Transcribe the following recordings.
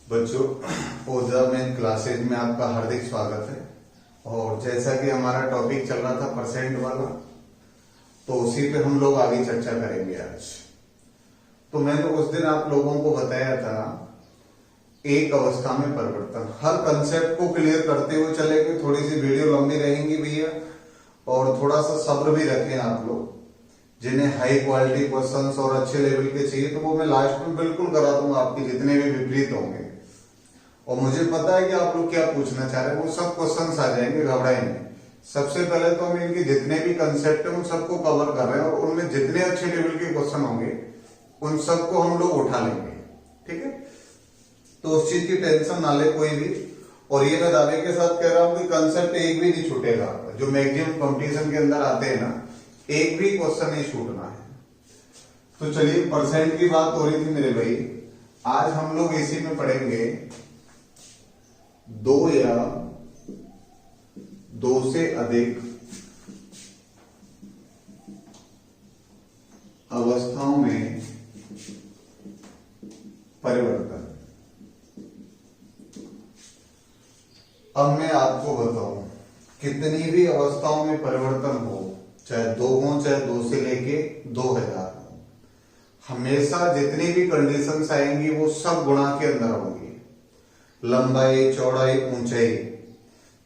बच्चों, ओजा में क्लासेज में आपका हार्दिक स्वागत है। और जैसा कि हमारा टॉपिक चल रहा था परसेंट वाला, तो उसी पे हम लोग आगे चर्चा करेंगे आज। तो मैंने उस दिन आप लोगों को बताया था एक अवस्था में परिवर्तन। हर कंसेप्ट को क्लियर करते हुए चलेंगे। थोड़ी सी वीडियो लंबी रहेंगी भैया, और थोड़ा सा सब्र भी रखें आप लोग। जिन्हें हाई क्वालिटी क्वेश्चंस और अच्छे लेवल के चाहिए तो वो मैं लास्ट में बिल्कुल करा दूंगा, आपके जितने भी विपरीत होंगे। और मुझे पता है कि आप लोग क्या पूछना चाह रहे हैं, वो सब क्वेश्चंस आ जाएंगे, घबराएंगे। सबसे पहले तो हम इनके जितने भी कंसेप्ट हैं उन सबको कवर कर रहे हैं, और उनमें जितने अच्छे लेवल के क्वेश्चन होंगे उन सबको हम लोग उठा लेंगे। ठीक है, तो उस चीज की टेंशन ना ले कोई भी। और ये मैं दावे के साथ कह रहा हूं कि कंसेप्ट एक भी नहीं छूटेगा। जो मैक्सिमम कंपटीशन के अंदर आते हैं ना, एक भी क्वेश्चन नहीं छूटना है। तो चलिए, परसेंट की बात हो रही थी मेरे भाई। आज हम लोग इसी में पढ़ेंगे दो या दो से अधिक अवस्थाओं में परिवर्तन। अब मैं आपको बताऊं, कितनी भी अवस्थाओं में परिवर्तन हो, चाहे 2 हो, चाहे 2 से लेके 2000 हो, हमेशा जितनी भी कंडीशंस आएंगी वो सब गुणा के अंदर होंगी। लंबाई, चौड़ाई, ऊंचाई।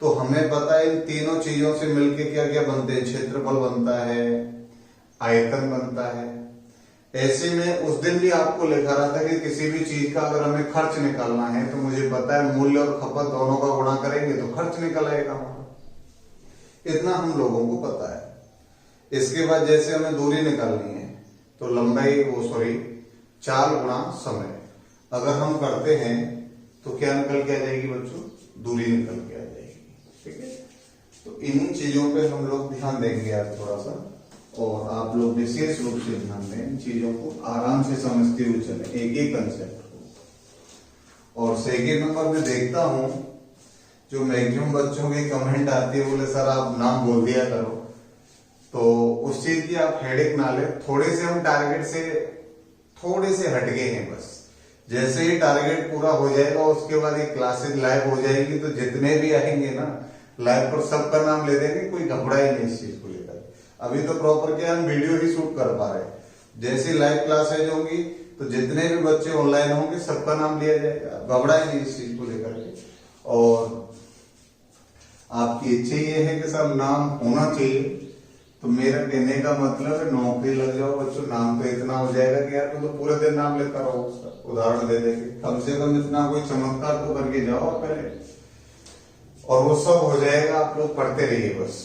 तो हमें पता है इन तीनों चीजों से मिलके क्या क्या बनते हैं। क्षेत्रफल बनता है, आयतन बनता है। ऐसे में उस दिन भी आपको लिखा रहा था कि किसी भी चीज का अगर हमें खर्च निकालना है तो मुझे पता है मूल्य और खपत दोनों का गुणा करेंगे तो खर्च निकल आएगा हमारा। इतना हम लोगों को पता है। इसके बाद जैसे हमें दूरी निकालनी है तो लंबाई, चाल गुणा समय अगर हम करते हैं तो क्या निकल के आ जाएगी बच्चों? दूरी निकल के आ जाएगी। ठीक है, तो इन्हीं चीजों पे हम लोग ध्यान देंगे आज थोड़ा सा, और आप लोग विशेष रूप से ध्यान दें। इन चीजों को आराम से समझते हुए चले, एक एक कंसेप्ट को। और सेकेंड नंबर में देखता हूं जो मैक्सिमम बच्चों के कमेंट आती है, बोले सर आप नाम बोल दिया करो। तो उस चीज की आप हेडेक ना ले। थोड़े से हम टारगेट से थोड़े से हटके हैं बस। जैसे ही टारगेट पूरा हो जाएगा उसके बाद ये क्लासेस लाइव हो जाएगी, तो जितने भी आएंगे ना लाइव पर सबका नाम ले देंगे। कोई घबराए नहीं इस चीज को लेकर। अभी तो प्रॉपर क्या हम वीडियो ही शूट कर पा रहे हैं। जैसे लाइव क्लासेज होंगी तो जितने भी बच्चे ऑनलाइन होंगे सबका नाम लिया जाएगा। घबराए नहीं इस चीज को लेकर के। और आपकी इच्छा ये है कि सर नाम होना चाहिए, तो मेरा कहने का मतलब है नौकरी लग जाओ बच्चों। नाम तो इतना हो जाएगा कि यार तो पूरे दिन नाम लेता रहो। उदाहरण दे देंगे, कम से कम इतना कोई चमत्कार तो करके जाओ पहले, और वो सब हो जाएगा। आप लोग पढ़ते रहिए बस।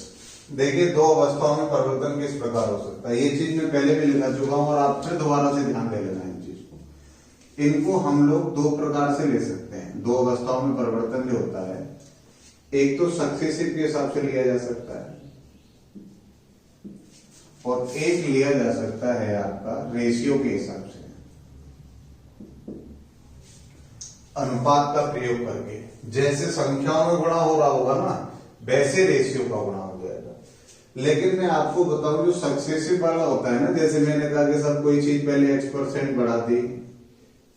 देखिए, 2 अवस्थाओं में परिवर्तन किस प्रकार हो सकता है, ये चीज मैं पहले भी लिखा चुका हूं, और आप फिर दोबारा से ध्यान दे लेना इन चीज को। इनको हम लोग 2 प्रकार से ले सकते हैं। 2 अवस्थाओं में परिवर्तन जो होता है, एक तो सक्सेसिव के हिसाब से लिया जा सकता है, और एक लिया जा सकता है आपका रेशियो के हिसाब से, अनुपात का प्रयोग करके। जैसे संख्याओं में गुणा हो रहा होगा ना, वैसे रेशियो का गुणा हो जाएगा। लेकिन मैं आपको बताऊं, जो सक्सेसिव वाला होता है ना, जैसे मैंने कहा कि सब कोई चीज पहले x% बढ़ा दी,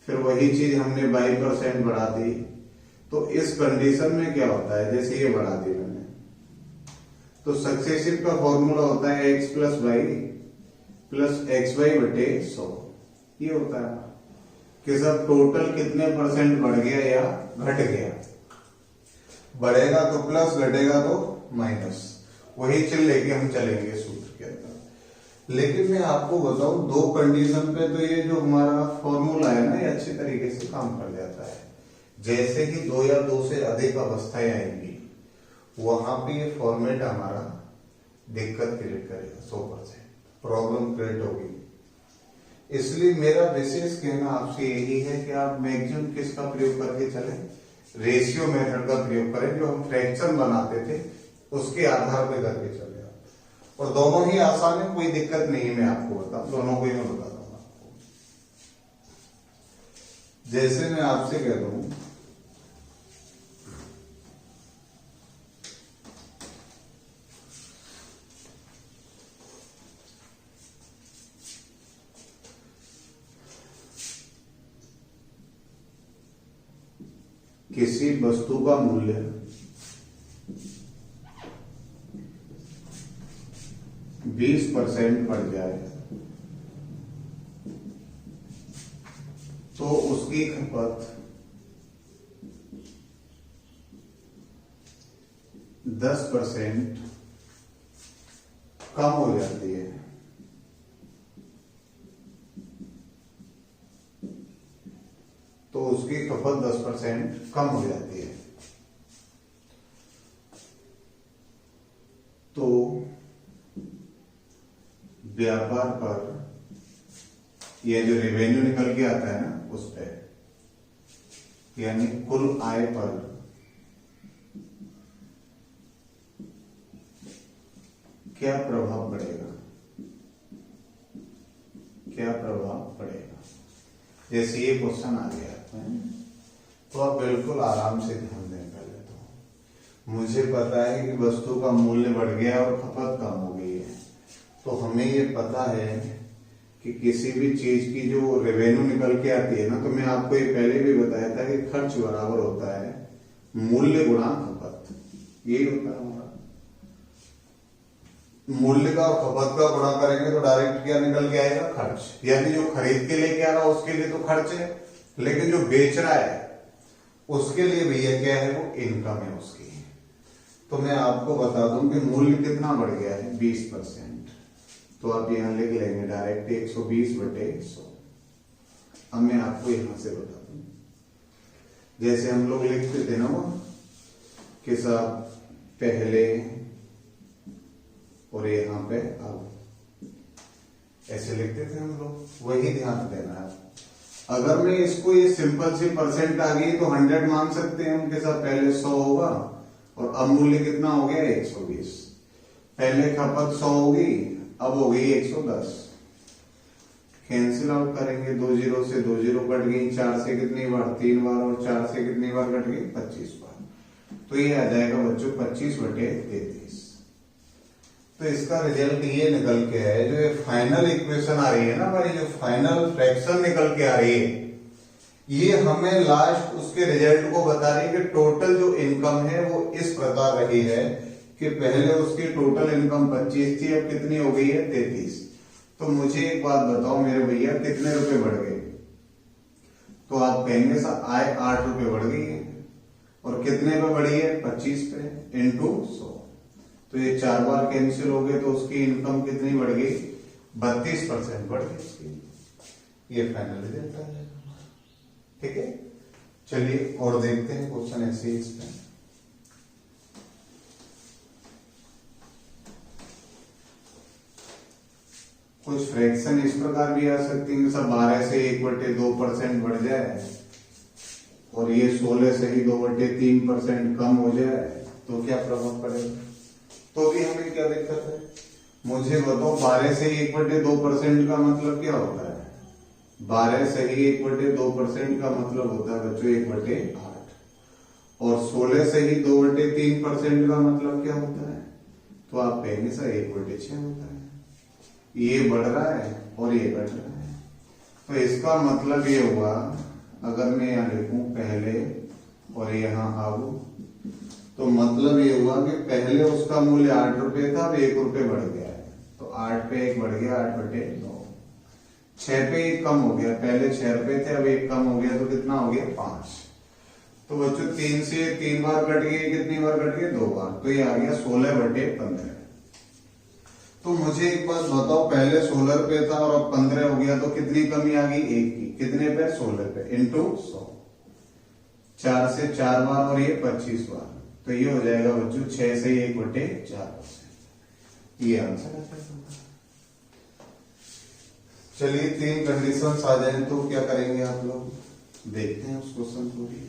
फिर वही चीज हमने y% बढ़ा दी, तो इस कंडीशन में क्या होता है, जैसे ये बढ़ा दी मैंने, तो सक्सेसिव का फॉर्मूला होता है x + y + xy/100। ये होता है कि सब टोटल कितने % बढ़ गया या घट गया। बढ़ेगा तो प्लस, घटेगा तो माइनस। वही चिन्ह लेके हम चलेंगे सूत्र के अंदर। लेकिन मैं आपको बताऊं, 2 कंडीशन पे तो ये जो हमारा फॉर्मूला है ना, ये अच्छे तरीके से काम कर जाता है। जैसे ही 2 या 2 से अधिक अवस्थाएं आएंगी, वहां पे ये फॉर्मेट हमारा दिक्कत क्रिएट करेगा। 100% प्रॉब्लम क्रिएट होगी। इसलिए मेरा विशेष कहना आपसे यही है कि आप मैक्सिमम किसका प्रयोग करके चले, रेशियो मेथड का प्रयोग करें। जो हम फ्रैक्शन बनाते थे उसके आधार पर करके चले आप। और दोनों ही आसान है, कोई दिक्कत नहीं है। मैं आपको बताऊं, दोनों को ही मैं बताता हूं आपको। जैसे मैं आपसे कह दूं किसी वस्तु का मूल्य 20% बढ़ जाए तो उसकी खपत 10% कम हो जाती है। तो उसकी खपत 10% कम हो जाती है। तो व्यापार पर यह जो रेवेन्यू निकल के आता है ना उस पर, यानी कुल आय पर क्या प्रभाव पड़ेगा, क्या प्रभाव पड़ेगा। जैसे ये क्वेश्चन आ गया तो आप बिल्कुल आराम से ध्यान दें। पहले तो मुझे पता है कि वस्तु का मूल्य बढ़ गया और खपत कम हो गई है, तो हमें ये पता है कि किसी भी चीज की जो रेवेन्यू निकल के आती है ना, तो मैं आपको ये पहले भी बताया था कि खर्च बराबर होता है मूल्य गुणा खपत। यही होता है हमारा, मूल्य का और खपत का गुणा करेंगे तो डायरेक्ट क्या निकल के आएगा, खर्च। यानी जो खरीद के लेके आ रहा है उसके लिए तो खर्च है, लेकिन जो बेच रहा है उसके लिए भैया क्या है, वो इनकम है उसकी। तो मैं आपको बता दूं कि मूल्य कितना बढ़ गया है, 20%। तो आप यहां लिख लेंगे डायरेक्ट 120/100। अब मैं आपको यहां से बता दूं, जैसे हम लोग लिखते थे ना वो कि साहब पहले और यहां पे अब, ऐसे लिखते थे हम लोग, वही ध्यान देना है। अगर मैं इसको ये सिंपल सी परसेंट आ गई तो 100 मान सकते हैं उनके साथ। पहले 100 होगा और अब मूल्य कितना हो गया, 120। पहले खपत 100 होगी, अब हो गई 110। कैंसिल आउट करेंगे, 2 0 से 2 0 कट गई, 4 से कितनी बार, 3 बार, और 4 से कितनी बार कट गई, 25 बार। तो ये आ जाएगा बच्चों 25/33। तो इसका रिजल्ट ये निकल के है, जो ये फाइनल इक्वेशन आ रही है ना हमारी, जो फाइनल फ्रैक्शन निकल के आ रही है, ये हमें लास्ट उसके रिजल्ट को बता रही है कि टोटल जो इनकम है वो इस प्रकार रही है कि पहले उसकी टोटल इनकम 25 थी, अब कितनी हो गई है, 33। तो मुझे एक बात बताओ मेरे भैया, कितने रुपए बढ़ गए। तो आप कहेंगे सर आय 8 रुपए बढ़ गई है, और कितने पे बढ़ी है, 25 पे इंटू 100। तो ये 4 बार कैंसिल हो गए, तो उसकी इनकम कितनी बढ़ गई, 32% बढ़ गई उसकी। ये फाइनल रिजल्ट आ जाएगा। ठीक है, चलिए और देखते हैं क्वेश्चन ऐसे ही इसमें। कुछ फ्रैक्शन इस प्रकार भी आ सकती है, सब 12 से 1/2% बढ़ जाए और ये 16 से ही 2/3% कम हो जाए, तो क्या प्रभाव पड़ेगा। तो भी हमें क्या दिक्कत है, मुझे बताओ 12 से 1/2% का मतलब क्या होता है। 12 से ही 1/2% का मतलब होता है बच्चों 1/8, और 16 से ही 2/3% का मतलब क्या होता है। तो आप कहेंगे सर 1/6 होता है। ये बढ़ रहा है और ये घट रहा है, तो इसका मतलब ये हुआ, अगर मैं यहाँ लिखूं पहले और यहाँ आऊं, तो मतलब ये हुआ कि पहले उसका मूल्य 8 रुपए था, अब 1 रुपए बढ़ गया है। तो 8 पे 1 बढ़ गया, 8/9। 6 पे 1 कम हो गया, पहले 6 रुपए थे, अब 1 कम हो गया, तो कितना हो गया, 5। तो बच्चों 3 से 3 बार कट गए, कितनी बार कट गए, 2 बार। तो ये आ गया 16/15। तो मुझे एक बात बताओ, पहले 16 रुपए था और अब 15 हो गया, तो कितनी कमी आ गई, 1 की। कितने पे, 16 पे इंटू 100। 4 से 4 बार और ये 25 बार, तो ये हो जाएगा बच्चों 6 से 1/4%। ये आंसर है। चलिए 3 कंडीशंस आ जाए तो क्या करेंगे आप लोग, देखते हैं उस क्वेश्चन को भी।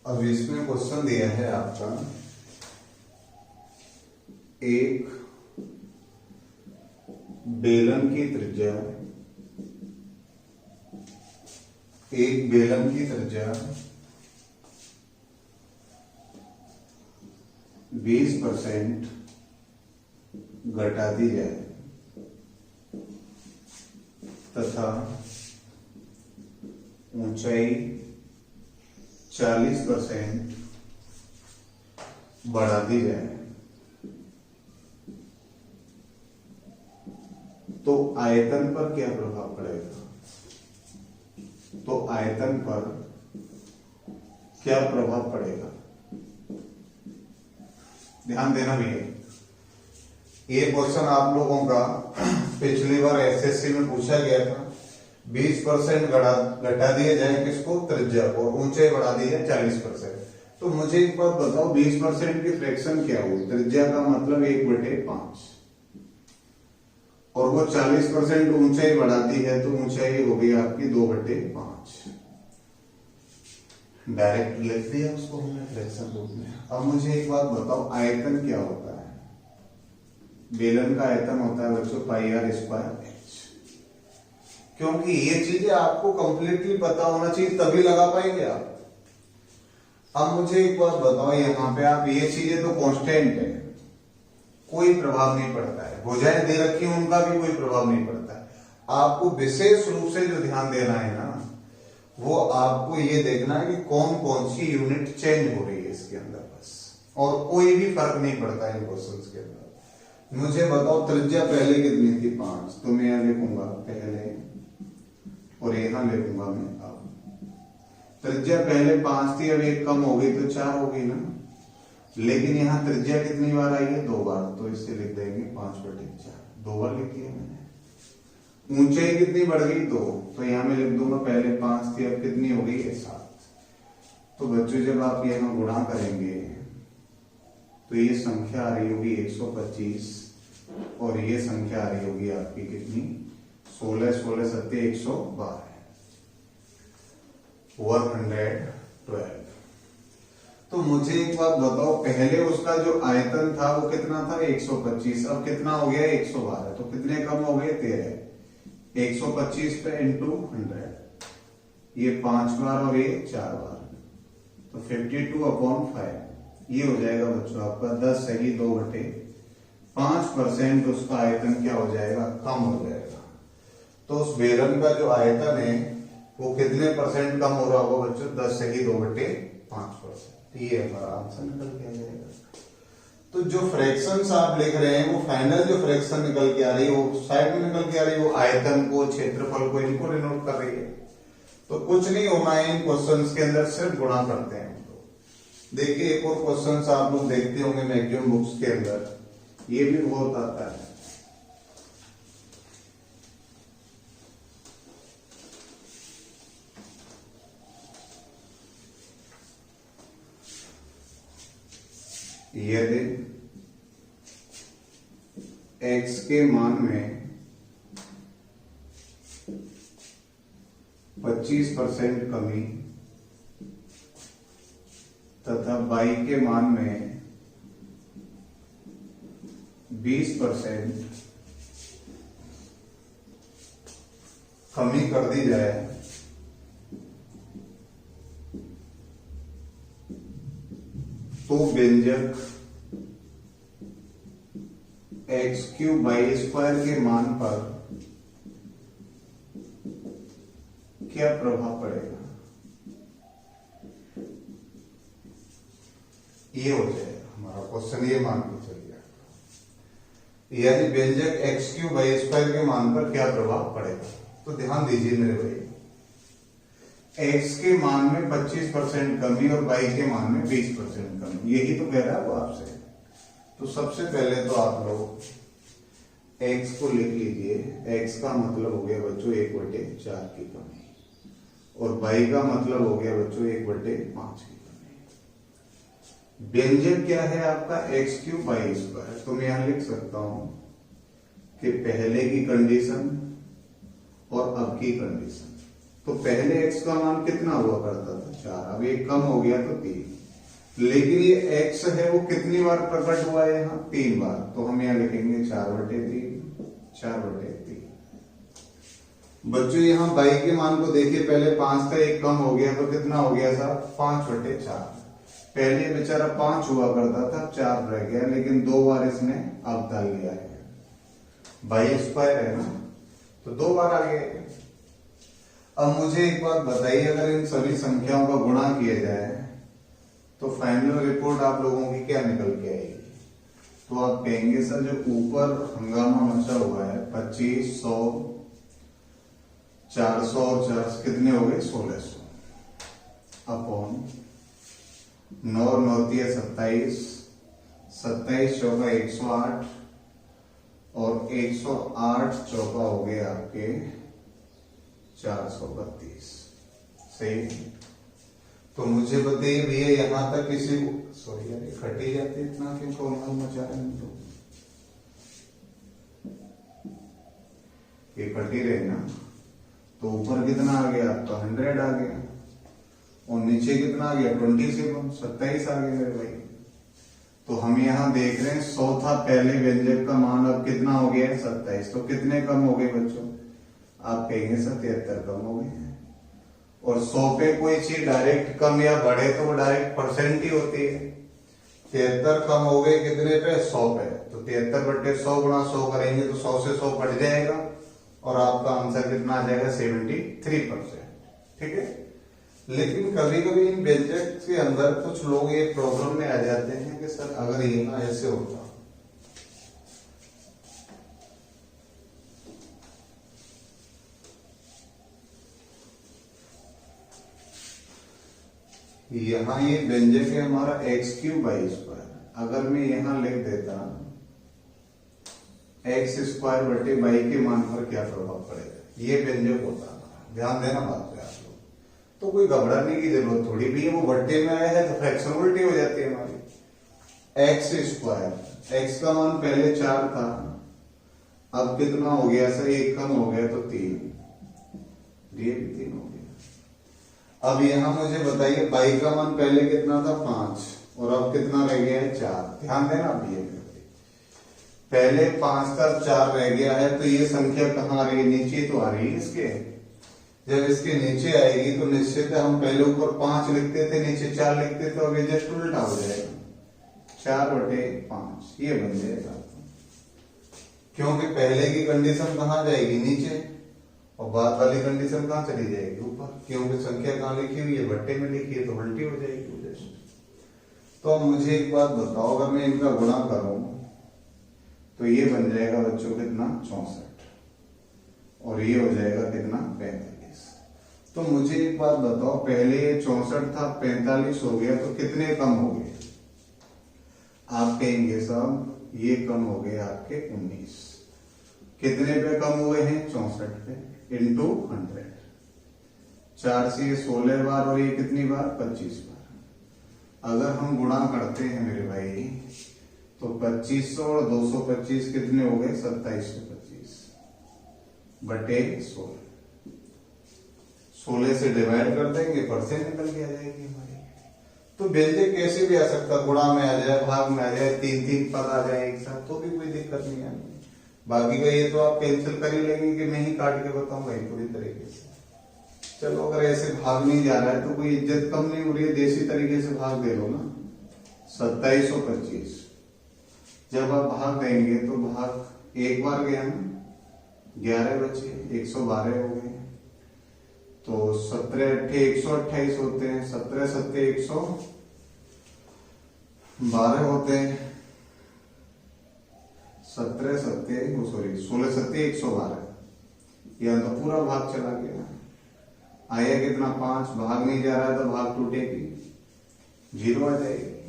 अब इसमें क्वेश्चन दिया है आपका, एक बेलन की त्रिज्या एक बेलन की त्रिज्या 20% घटा दी जाए तथा ऊंचाई 40% बढ़ा दी जाए तो आयतन पर क्या प्रभाव पड़ेगा? तो आयतन पर क्या प्रभाव पड़ेगा? ध्यान देना भी है। ये क्वेश्चन आप लोगों का पिछली बार एसएससी में पूछा गया था। 20% घटा दिया जाए किसको? त्रिज्या को। ऊंचाई बढ़ा दी जाए 40%। तो मुझे एक बात बताओ, 20% की फ्रैक्शन क्या हुई? त्रिज्या का मतलब 1/5 और वो 40% ऊंचाई बढ़ाती है तो ऊंचाई हो गई आपकी 2/5। डायरेक्ट लिख दिया उसको हमने फ्रैक्शन रूप में। अब मुझे एक बात बताओ, आयतन क्या होता है? बेलन का आयतन होता है बच्चों πr²h। क्योंकि ये चीजें आपको कंप्लीटली पता होना चाहिए तभी लगा पाएंगे आप। अब मुझे एक बात बताओ, यहाँ पे आप ये चीजें तो कांस्टेंट है, कोई प्रभाव नहीं पड़ता है। भुजाएं दे रखी हैं उनका भी कोई प्रभाव नहीं पड़ता है। आपको विशेष रूप से जो ध्यान देना है ना, वो आपको ये देखना है कि कौन कौन सी यूनिट चेंज हो रही है इसके अंदर, बस। और कोई भी फर्क नहीं पड़ता है इन क्वेश्चंस के अंदर। मुझे बताओ त्रिज्या पहले कितनी थी? 5। तो मैं यहां लिखूंगा पहले और यहां लिखूंगा मैं अब। त्रिज्या पहले 5 थी, अब 1 कम हो गई तो 4 हो गई ना। लेकिन यहाँ त्रिज्या कितनी बार आई है? 2 बार। तो इससे लिख देंगे 5/4। 2 बार लिख दिया मैंने। ऊंचाई कितनी बढ़ गई? 2। तो यहाँ मैं लिख दूंगा पहले 5 थी, अब कितनी हो गई है? 7। तो बच्चों जब आप यहाँ गुणा करेंगे तो ये संख्या आ रही होगी 125 और ये संख्या आ रही होगी आपकी कितनी? 16 16 7 112 112। तो मुझे एक बात बताओ, पहले उसका जो आयतन था वो कितना था? 125। अब कितना हो गया? 112। तो कितने कम हो गए? 13। 125 पे इंटू 100, ये 5 बार और ये 4 बार, तो 52/5 ये हो जाएगा बच्चों आपका 10 सही 2/5% उसका आयतन क्या हो जाएगा? कम हो जाएगा। तो उस बेलन का जो आयतन है वो कितने परसेंट कम हो रहा होगा बच्चों? 10 सही 2/5%। ये हमारा आंसर निकल के आ जाएगा। तो जो फ्रैक्शंस आप लिख रहे हैं वो फाइनल जो फ्रैक्शन निकल के आ रही है वो साइड में निकल के आ रही है, वो आयतन को, क्षेत्रफल को, इनको डिनोट कर रही है। तो कुछ नहीं होना है इन क्वेश्चंस के अंदर, सिर्फ गुणा करते हैं। तो देखिए एक और क्वेश्चंस आप लोग देखते होंगे मैक्सिमम बुक्स के अंदर, ये भी बहुत आता है। यदि x के मान में 25% कमी तथा y के मान में 20% कमी कर दी जाए तो व्यंजक x³ के मान पर क्या प्रभाव पड़ेगा? ये हो जाएगा हमारा क्वेश्चन, ये मान के चलिए। यानी व्यंजक x³ के मान पर क्या प्रभाव पड़ेगा। तो ध्यान दीजिए मेरे भाई, x के मान में 25% कमी और y के मान में 20% कमी, यही तो कह रहा है वो आपसे। तो सबसे पहले तो आप लोग x को लिख लीजिए। x का मतलब हो गया बच्चों 1/4 की कमी और y का मतलब हो गया बच्चों 1/5 की कमी। व्यंजक क्या है आपका? x³ तो मैं यहां लिख सकता हूं कि पहले की कंडीशन और अब की कंडीशन। तो पहले x का मान कितना हुआ करता था? 4। अब 1 कम हो गया तो 3। लेकिन ये x है वो कितनी बार प्रकट हुआ है? यहाँ 3 बार। तो हम यहाँ लिखेंगे 4/3 4/3। बच्चों यहाँ बाई के मान को देखिए, पहले 5 था, एक कम हो गया तो कितना हो गया साहब 5/4। पहले बेचारा 5 हुआ करता था, 4 रह गया, लेकिन 2 बार इसने अब डाल लिया है। बाई स्क्वायर है ना, तो 2 बार आ गया। अब मुझे एक बात बताइए, अगर इन सभी संख्याओं का गुणा किया जाए तो फाइनल रिपोर्ट आप लोगों की क्या निकल के आएगी? तो आप कहेंगे सर जो ऊपर हंगामा मचा हुआ है 25, 100, 400 और 400 कितने हो गए 1600 अपॉन 9 9 27, 27 चौका 108 और 108 चौका हो गए आपके 432। सही। तो मुझे बताइए भैया, यहां तक किसी को, सॉरी यार खटी जाती इतना क्यों कोलमाल मचा रहे हैं लोग, ये खटी रहे ना। तो ऊपर कितना आ गया आपका 100 आ गया, और नीचे कितना आ गया 27, 27 आ गया मेरे भाई। तो हम यहाँ देख रहे हैं 100 था पहले व्यंजक का मान, अब कितना हो गया 27। तो कितने कम हो गए बच्चों? आप कहेंगे 77 कम हो गए। और 100 पे कोई चीज डायरेक्ट कम या बढ़े तो वो डायरेक्ट परसेंट ही होती है। 73 कम हो गए कितने पे 100 पे, तो 73/100 गुणा 100 करेंगे तो 100 से 100 बढ़ जाएगा और आपका आंसर कितना आ जाएगा 73%। ठीक है। लेकिन कभी कभी इन व्यंजक के अंदर कुछ लोग ये प्रॉब्लम में आ जाते हैं कि सर अगर ये ना ऐसे होता, यहाँ ये व्यंजक है हमारा x³/²। अगर मैं यहाँ लिख देता x² के मान पर क्या प्रभाव पड़ेगा, ये व्यंजक होता है। ध्यान देना बात पे आप लोग, तो कोई घबराने की जरूरत थोड़ी भी है। वो बट्टे में आया है तो फ्रैक्शन उल्टी हो जाती है हमारी। x², x का मान पहले 4 था, अब कितना हो गया सर, 1 कम हो गया तो 3, ये भी 3 हो गया। अब यहां मुझे बताइए बाई का मान पहले कितना था 5, और अब कितना रह गया है 4। ध्यान देना अब ये पहले 5 था 4 रह गया है, तो ये संख्या कहाँ आ रही है, नीचे तो आ रही है इसके। जब इसके नीचे आएगी तो निश्चित है हम पहले ऊपर 5 लिखते थे, नीचे 4 लिखते थे, अब ये जस्ट उल्टा हो जाएगा 4/5 ये बन जाएगा। क्योंकि पहले की कंडीशन कहाँ जाएगी नीचे, और बाद वाली कंडीशन कहाँ चली जाएगी ऊपर, क्योंकि संख्या कहाँ लिखी हुई है बट्टे में लिखी है, तो उल्टी हो जाएगी। तो अब मुझे एक बात बताओ, अगर मैं इनका गुणा करूं तो ये बन जाएगा बच्चों कितना 64, और ये हो जाएगा कितना 45। तो मुझे एक बात बताओ, पहले ये 64 था 45 हो गया, तो कितने कम हो गए? आप कहेंगे साहब ये कम हो गए आपके 19। कितने पे कम हुए हैं 64 पे, इंटू 100। 4 से ये 16 बार और ये कितनी बार 25 बार। अगर हम गुणा करते हैं मेरे भाई तो 2500 और 225 कितने हो गए 2725 बटे 16। 16 से डिवाइड कर देंगे, परसेंट निकल के आ जाएगी हमारी। तो व्यंजक कैसे भी आ सकता, गुणा में आ जाए, भाग में आ जाए, 3 पद आ जाए एक साथ, तो भी कोई दिक्कत नहीं आनी। बाकी का ये तो आप कैंसिल कर ही लेंगे कि मैं ही काट के बताऊंगा पूरी तरीके से। चलो अगर ऐसे भाग नहीं जा रहा है तो कोई इज्जत कम नहीं हो रही है, देसी तरीके से भाग दे लो ना। 2725 जब आप भाग देंगे तो भाग एक बार गया ना, 11 बचे, 112 हो गए। तो 17 अट्ठे 128 होते हैं, 17 सत्ते 112 होते हैं, 17 सत्ते 16 सत्ते 112। यह तो पूरा भाग चला गया। आया कितना 5, भाग नहीं जा रहा है तो भाग टूटेगी, 0 आ जाएगी।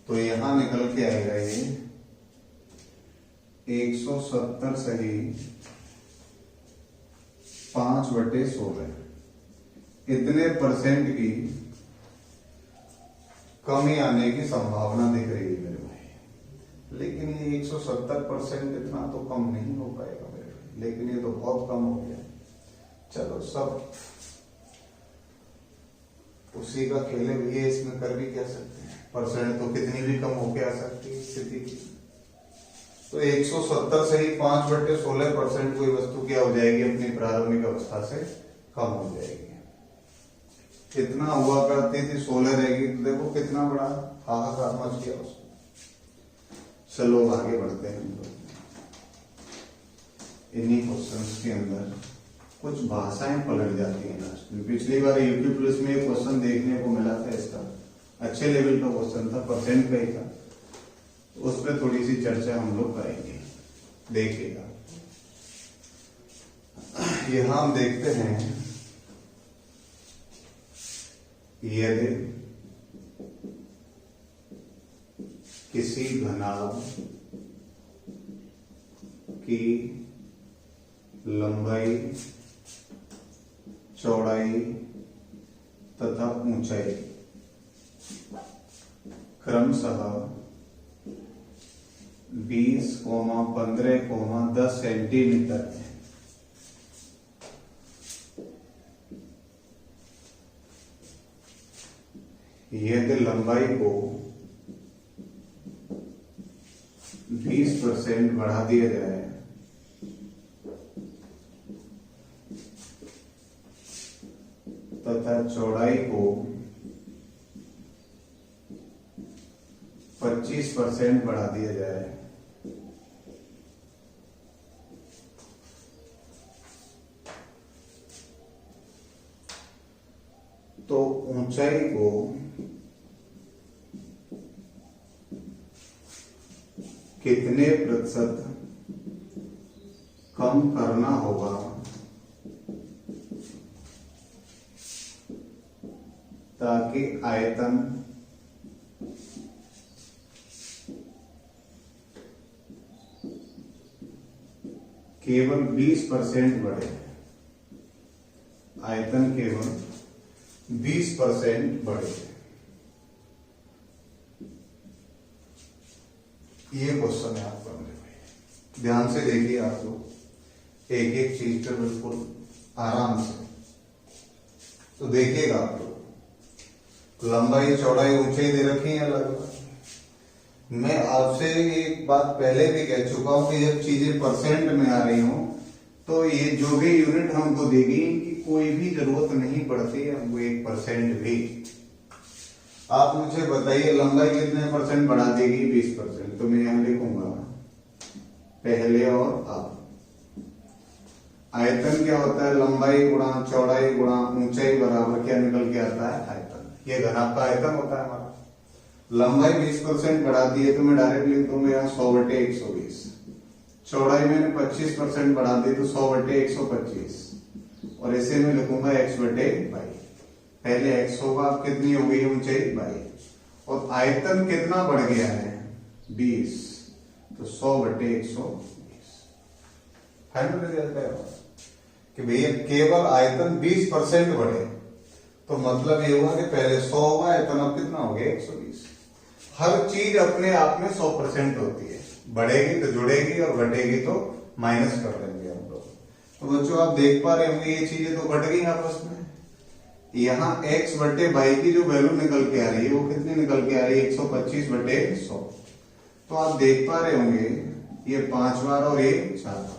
तो यहां निकल के आएगा ये 170 सही 5/16। इतने परसेंट की कमी आने की संभावना दिख रही है मेरे भाई। लेकिन ये 170% इतना तो कम नहीं हो पाएगा मेरे भाई, लेकिन ये तो बहुत कम हो गया। चलो सब उसी का खेले भी है, इसमें कर भी क्या सकते हैं। परसेंट तो कितनी भी कम होके आ सकती है स्थिति की। तो 170 से ही 5/16% कोई वस्तु क्या हो जाएगी, अपनी प्रारंभिक अवस्था से कम हो जाएगी। कितना हुआ करती थी, 16 रहेगी, तो देखो कितना बड़ा हाहाकार मच गया उसको। चलो आगे बढ़ते हैं हम लोग। इन्हीं क्वेश्चंस के अंदर कुछ भाषाएं पलट जाती हैं लास्ट में। पिछली बार यूपी पुलिस में एक क्वेश्चन देखने को मिला था, इसका अच्छे लेवल का क्वेश्चन था, परसेंट का ही था, उस पर थोड़ी सी चर्चा हम लोग करेंगे, देखिएगा। यहां हम देखते हैं, यदि किसी घनाभ की लंबाई, चौड़ाई तथा ऊंचाई क्रमशः 20, 15, 10 सेंटीमीटर है, यदि लंबाई को 20% बढ़ा दिया जाए तथा चौड़ाई को 25% बढ़ा दिया जाए तो ऊंचाई को कितने प्रतिशत कम करना होगा ताकि आयतन केवल 20% बढ़े, आयतन केवल 20% बढ़े। ये क्वेश्चन है आपका मेरे भाई, ध्यान से देखिए आप लोग एक एक चीज पे बिल्कुल आराम से। तो देखिएगा आप लोग, लंबाई, चौड़ाई, ऊंचाई दे रखी है अलग अलग। मैं आपसे एक बात पहले भी कह चुका हूं कि जब चीजें परसेंट में आ रही हों तो ये जो भी यूनिट हमको देगी कि कोई भी जरूरत नहीं पड़ती है हमको 1% भी। आप मुझे बताइए लंबाई कितने परसेंट बढ़ा देगी, 20%। तो मैं यहां लिखूंगा पहले और अब। आयतन क्या होता है, लंबाई गुणा चौड़ाई गुणा ऊंचाई बराबर क्या निकल के आता है, आयतन। ये घनाभ का आयतन होता है हमारा। लंबाई 20% बढ़ा दी है तो मैं डायरेक्ट लिख दूंगा यहाँ 100/120। चौड़ाई मैंने 25% बढ़ा दी तो 100/125 और इसे मैं लिखूंगा x/22। पहले x होगा, अब कितनी हो गई ऊंचाई 22 और आयतन कितना बढ़ गया है 20, तो 100/120। फाइनल रिजल्ट है कि भैया केवल आयतन 20% बढ़े, तो मतलब ये हुआ कि पहले 100 होगा, आयतन अब कितना हो गया 120। हर चीज अपने आप में 100% होती है, बढ़ेगी तो जुड़ेगी और घटेगी तो माइनस कर लेंगे हम लोग। तो बच्चों आप देख पा रहे होंगे ये चीजें तो घट गई आपस में। यहाँ x/22 की जो वैल्यू निकल के आ रही है वो कितनी निकल के आ रही है, 125/100। तो आप देख पा रहे होंगे ये 5 बार और ये 4 बार।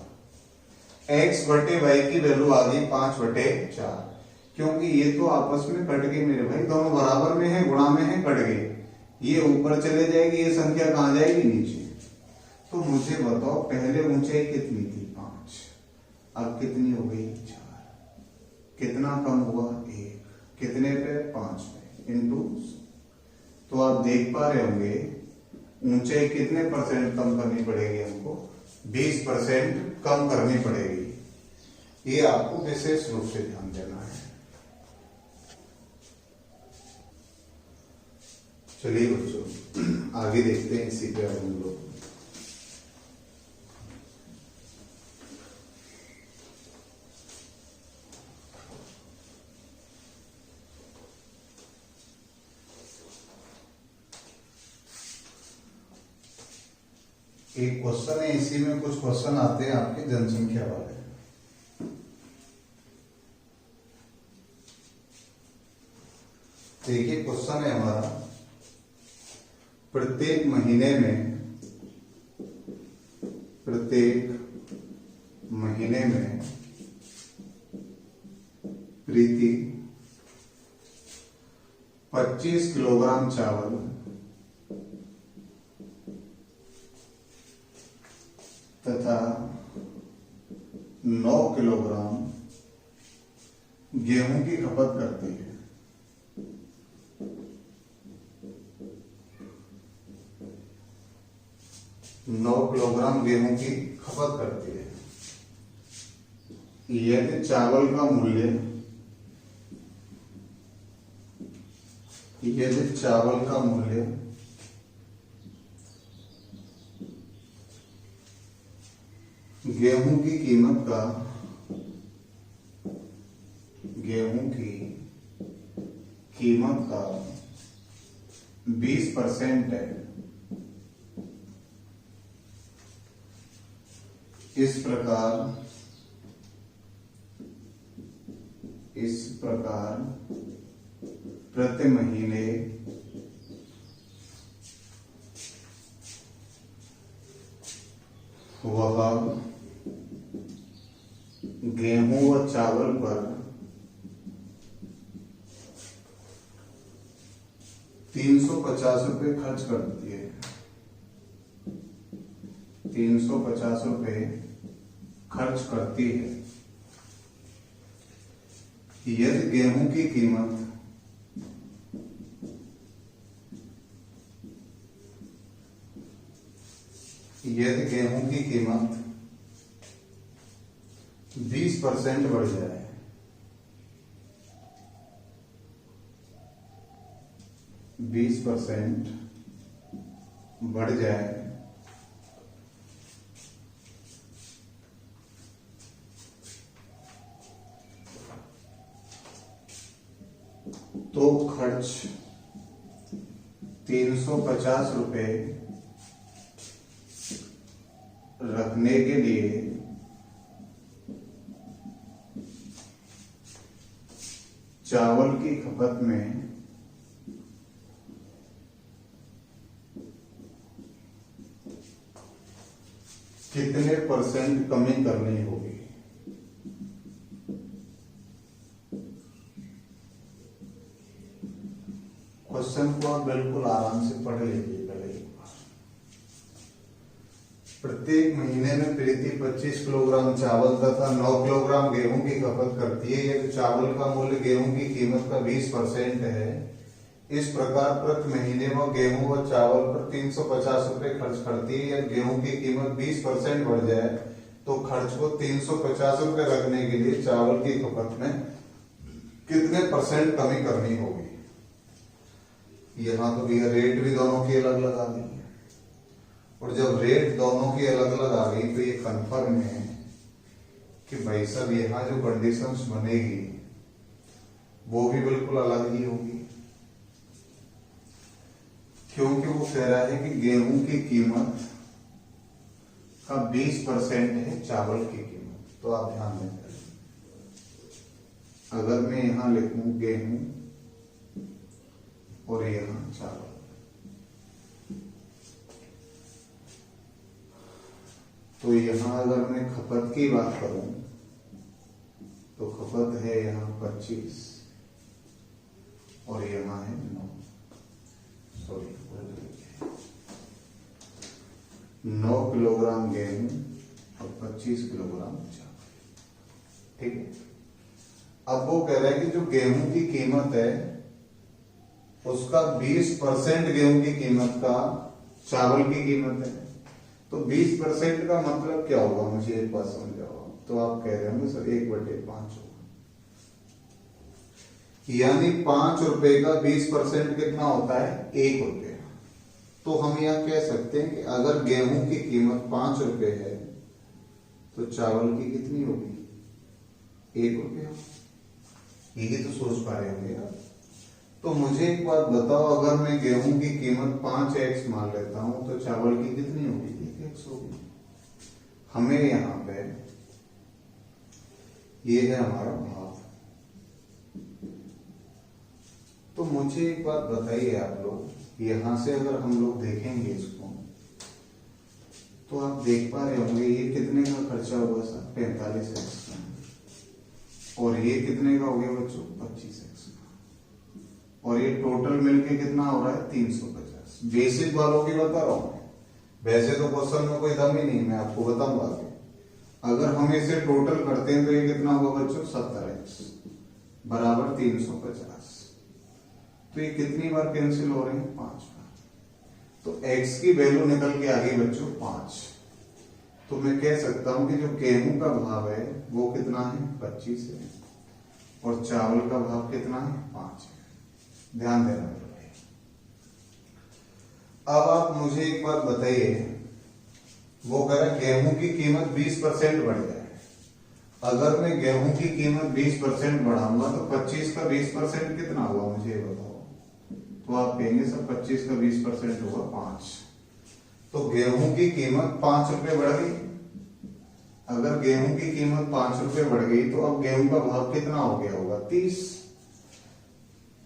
x/22 की वैल्यू आ गई 5/4, क्योंकि ये तो आपस में कट गई मेरे भाई, दोनों बराबर में है, गुणा में है, कट गई। ये ऊपर चले जाएगी, ये संख्या कहां जाएगी, नीचे। तो मुझे बताओ पहले ऊंचाई कितनी थी 5, अब कितनी हो गई 4। कितना कम हुआ 1, कितने पे 5 पे इंटू। तो आप देख पा रहे होंगे ऊंचाई कितने परसेंट कम करनी पड़ेगी हमको, 20% कम करनी पड़ेगी। ये आपको विशेष रूप से ध्यान देना है। चलिए बच्चों आगे देखते हैं इसी पे हम लोग। एक क्वेश्चन है, इसी में कुछ क्वेश्चन आते हैं आपके जनसंख्या वाले। देखिए क्वेश्चन है हमारा, प्रत्येक महीने में प्रत्येक महीने में प्रीति 25 किलोग्राम चावल तथा 9 किलोग्राम गेहूं की खपत करती है। नौ किलोग्राम गेहूं की खपत करती है। यदि चावल का मूल्य गेहूं की कीमत का 20% है, इस प्रकार प्रति महीने वह गेहूं व चावल पर 350 रुपये खर्च करती है। 350 रुपये खर्च करती है। यदि गेहूं की कीमत 20% बढ़ जाए, तो खर्च 350 रुपये रखने के लिए चावल की खपत में कितने % कमी करनी होगी? क्वेश्चन को आप बिल्कुल आराम से पढ़ लीजिए पहले एक बार। प्रत्येक महीने में प्रीति 25 किलोग्राम चावल तथा 9 किलोग्राम गेहूं की खपत करती है। यदि चावल का मूल्य गेहूं की कीमत का 20% है, इस प्रकार प्रति महीने वह गेहूं व चावल पर 350 रुपये खर्च करती है। यदि गेहूं की कीमत 20% बढ़ जाए तो खर्च को 350 रुपये रखने के लिए चावल की खपत में कितने % कमी करनी होगी? यहाँ तो भैया रेट भी दोनों की अलग अलग आ गई है, और जब रेट दोनों की अलग अलग आ गई तो ये कन्फर्म है कि भाई साहब यहाँ जो कंडीशंस बनेगी वो भी बिल्कुल अलग ही होगी, क्योंकि वो कह रहा है कि गेहूं की कीमत का 20% है चावल की कीमत। तो आप ध्यान दें, अगर मैं यहां लिखूं गेहूं और यहां चावल, तो यहां अगर मैं खपत की बात करूं तो खपत है यहां 25 और यहां है 9 किलोग्राम गेहूं और 25 किलोग्राम चावल। ठीक है। अब वो कह रहा है कि जो गेहूं की कीमत है उसका 20% गेहूं की कीमत का चावल की कीमत है। तो 20% का मतलब क्या होगा, मुझे एक बात समझाओ। तो आप कह रहे होंगे सर 1/5 होगा, यानी 5 रुपए का 20% कितना होता है? 1 रुपया। तो हम यह कह सकते हैं कि अगर गेहूं की कीमत 5 रुपए है तो चावल की कितनी होगी? 1 रुपया। यही तो सोच पा रहे होंगे आप। तो मुझे एक बात बताओ, अगर मैं गेहूं की कीमत 5x मान लेता हूं तो चावल की कितनी होगी? 1x होगी। हमें यहां पे ये है हमारा भाव। तो मुझे एक बात बताइए आप लोग, यहां से अगर हम लोग देखेंगे इसको तो आप देख पा रहे होंगे ये कितने का खर्चा हुआ सर 45x का, और ये कितने का हो गया बच्चों 25x का, और ये टोटल मिलके कितना हो रहा है 350। बेसिक वालों की बता रहा हूं, वैसे तो क्वेश्चन में कोई दम ही नहीं, मैं आपको बताऊंगा आगे। अगर हम इसे टोटल करते हैं तो ये कितना होगा बच्चों 70x बराबर 350। तो ये कितनी बार कैंसिल हो रहे हैं 5 बार। तो x की वैल्यू निकल के आ गई बच्चों 5। तो मैं कह सकता हूं कि जो गेहूं का भाव है वो कितना है 25 है, और चावल का भाव कितना है 5 है। ध्यान देना मेरे भाई। अब आप मुझे एक बात बताइए, वो कह रहा है गेहूं की कीमत 20% बढ़ जाए। अगर मैं गेहूं की कीमत 20% बढ़ाऊंगा तो 25 का 20% कितना हुआ मुझे ये बताओ। तो आप कहेंगे सर 25 का 20% होगा 5। तो गेहूं की कीमत 5 रुपए बढ़ गई। अगर गेहूं की कीमत 5 रुपए बढ़ गई तो अब गेहूं का भाव कितना हो गया होगा 30।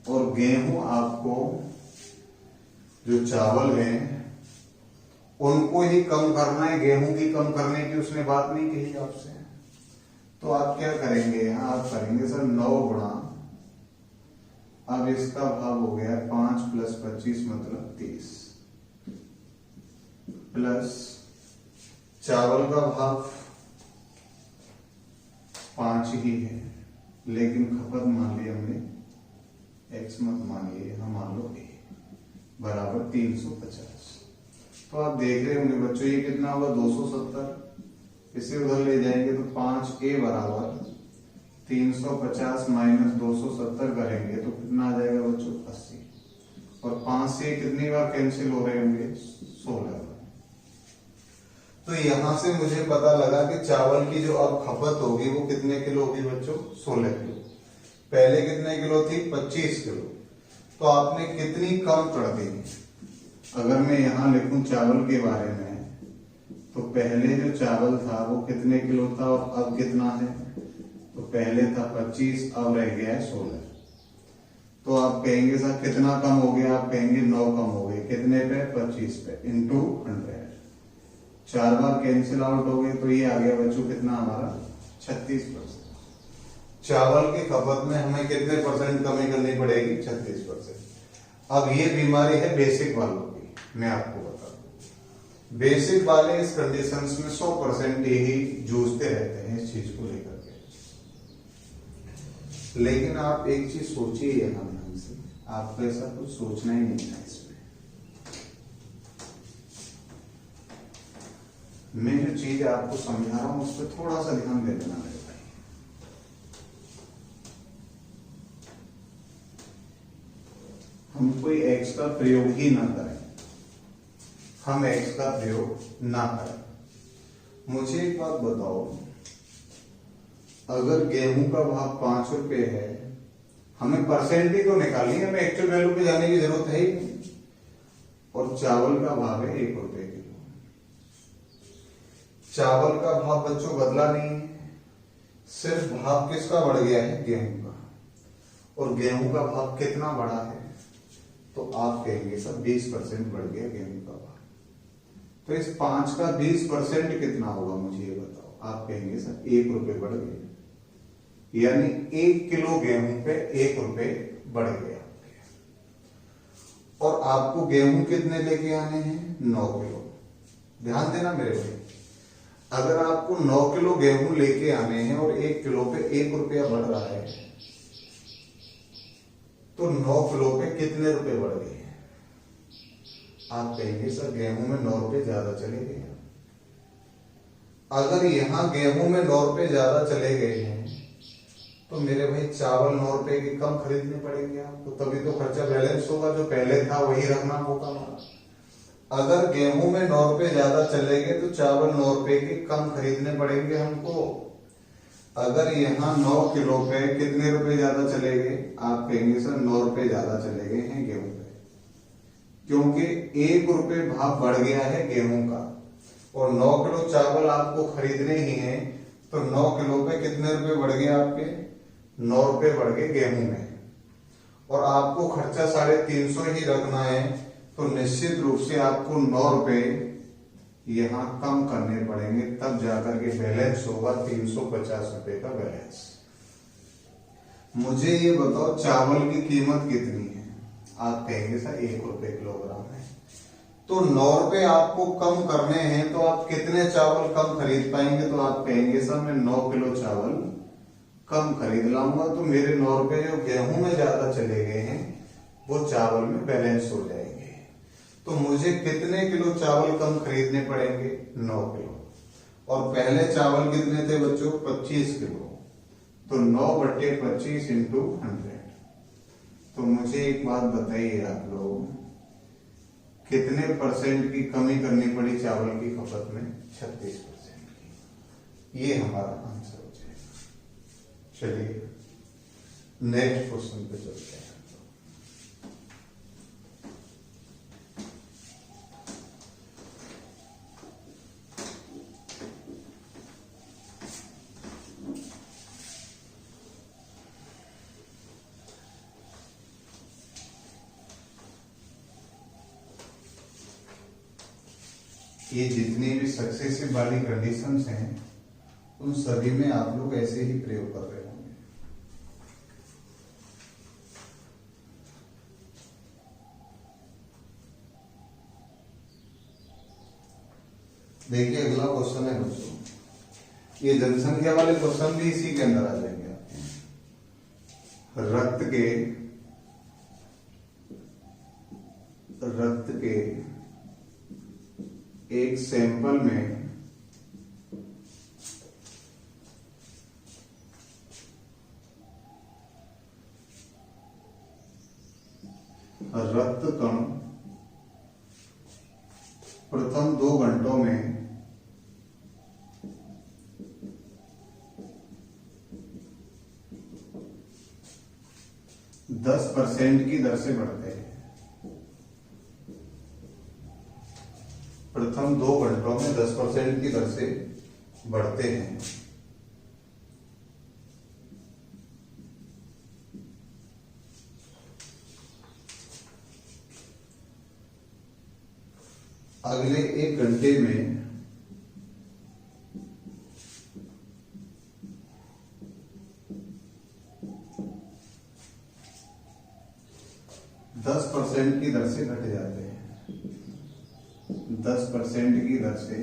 और गेहूं आपको जो चावल है उनको ही कम करना है, गेहूं की कम करने की उसने बात नहीं कही आपसे। तो आप क्या करेंगे, आप करेंगे सर 9 गुणा, अब इसका भाव हो गया 5 + 25 मतलब 30, प्लस चावल का भाव 5 ही है, लेकिन खपत मान ली हमने x मत मानिए, हम मान लो a बराबर 350। तो आप देख रहे होंगे बच्चों ये कितना होगा 270। इसे उधर ले जाएंगे तो 5a बराबर 350 माइनस 270 करेंगे तो कितना आ जाएगा बच्चों 80। और 5 से कितनी बार कैंसिल हो रहे होंगे 16 बार। तो यहां से मुझे पता लगा कि चावल की जो अब खपत होगी वो कितने किलो होगी बच्चों 16 किलो। पहले कितने किलो थी 25 किलो। तो आपने कितनी कम कर दी। अगर मैं यहां लिखूं चावल के बारे में तो पहले जो चावल था वो कितने किलो था और अब कितना है। तो पहले था 25, अब रह गया है 16। तो आप कहेंगे सर कितना कम हो गया, आप कहेंगे 9 कम हो गए। कितने पे 25 पे इंटू 100। 4 बार कैंसिल आउट हो गए तो ये आ गया बच्चों कितना हमारा 36%। चावल की खपत में हमें कितने परसेंट कमी करनी पड़ेगी 36%। अब ये बीमारी है बेसिक वालों की, मैं आपको बता दूं। बेसिक वाले इस कंडीशंस में 100% यही जूझते रहते हैं इस चीज को लेकर के। लेकिन आप एक चीज सोचिए यहां ध्यान से, आपको ऐसा कुछ सोचना ही नहीं है इसमें। मैं जो चीज आपको समझा रहा हूं उस पर थोड़ा सा ध्यान दे देना मेरे भाई। हम कोई एक्स का प्रयोग ही ना करें, हम एक्स का प्रयोग ना करें। मुझे एक बात बताओ, अगर गेहूं का भाव 5 रुपए है, हमें परसेंट ही तो निकालनी है, हमें एक्चुअल वैल्यू पे जाने की जरूरत है ही नहीं। और चावल का भाव है 1 रुपए किलो। चावल का भाव बच्चों बदला नहीं है, सिर्फ भाव किसका बढ़ गया है गेहूं का। और गेहूं का भाव कितना बढ़ा है, तो आप कहेंगे सर 20% बढ़ गया गेहूं का भाव। तो इस 5 का 20% कितना होगा मुझे ये बताओ। आप कहेंगे सर 1 रुपए बढ़ गया, यानी 1 किलो गेहूं पे 1 रुपए बढ़ गया। और आपको गेहूं कितने लेके आने हैं 9 किलो। ध्यान देना मेरे भाई, अगर आपको 9 किलो गेहूं लेके आने हैं और 1 किलो पे 1 रुपया बढ़ रहा है, तो 9 किलो पे कितने रुपए बढ़ गए हैं। आप कहेंगे सर गेहूं में 9 रुपए ज्यादा चले गए। अगर यहां गेहूं में 9 रुपए ज्यादा चले गए हैं तो मेरे भाई चावल 9 रुपए के कम खरीदने पड़ेंगे आपको, तभी तो खर्चा बैलेंस होगा। जो पहले था वही रखना होगा हमारा। अगर गेहूं में 9 रुपए ज्यादा चले गए तो चावल 9 रुपए के कम खरीदने पड़ेंगे हमको। अगर यहाँ 9 किलो पे कितने रुपए ज्यादा चले गए, आप कहेंगे सर 9 रुपए ज्यादा चले गए हैं गेहूं पे, क्योंकि 1 रुपए भाव बढ़ गया है गेहूं का। और 9 किलो चावल आपको खरीदने ही है, तो 9 किलो पे कितने रुपए बढ़ गए आपके 9 रुपए बढ़ गए गेहूं में। और आपको खर्चा 350 ही रखना है, तो निश्चित रूप से आपको 9 रुपए यहाँ कम करने पड़ेंगे, तब जाकर के बैलेंस होगा 350 रुपए का बैलेंस। मुझे ये बताओ चावल की कीमत कितनी है? आप कहेंगे सर 1 रुपए किलोग्राम है। तो 9 रुपए आपको कम करने हैं, तो आप कितने चावल कम खरीद पाएंगे? तो आप कहेंगे सर मैं 9 किलो चावल कम खरीद लाऊंगा, तो मेरे 9 रुपए जो गेहूं में ज्यादा चले गए हैं वो चावल में बैलेंस हो जाएंगे। तो मुझे कितने किलो चावल कम खरीदने पड़ेंगे? 9 किलो। और पहले चावल कितने थे बच्चों? 25 किलो। तो 9/25 इंटू 100। तो मुझे एक बात बताइए आप लोग, कितने परसेंट की कमी करनी पड़ी चावल की खपत में? 36% की। ये हमारा आंसर हो जाएगा। चलिए नेक्स्ट क्वेश्चन पे चलते हैं। ये जितनी भी सक्सेसिव वाली कंडीशंस हैं उन सभी में आप लोग ऐसे ही प्रयोग कर रहे होंगे। देखिए अगला क्वेश्चन है बच्चों, ये जनसंख्या वाले क्वेश्चन भी इसी के अंदर आ जाएंगे आपके। रक्त के एक सैंपल में रक्त कण प्रथम 2 घंटों में 10% की दर से बढ़ते हैं। प्रथम 2 घंटों में 10% की दर से बढ़ते हैं। अगले 1 घंटे में 10% की दर से घट जाते हैं। 10% की दर से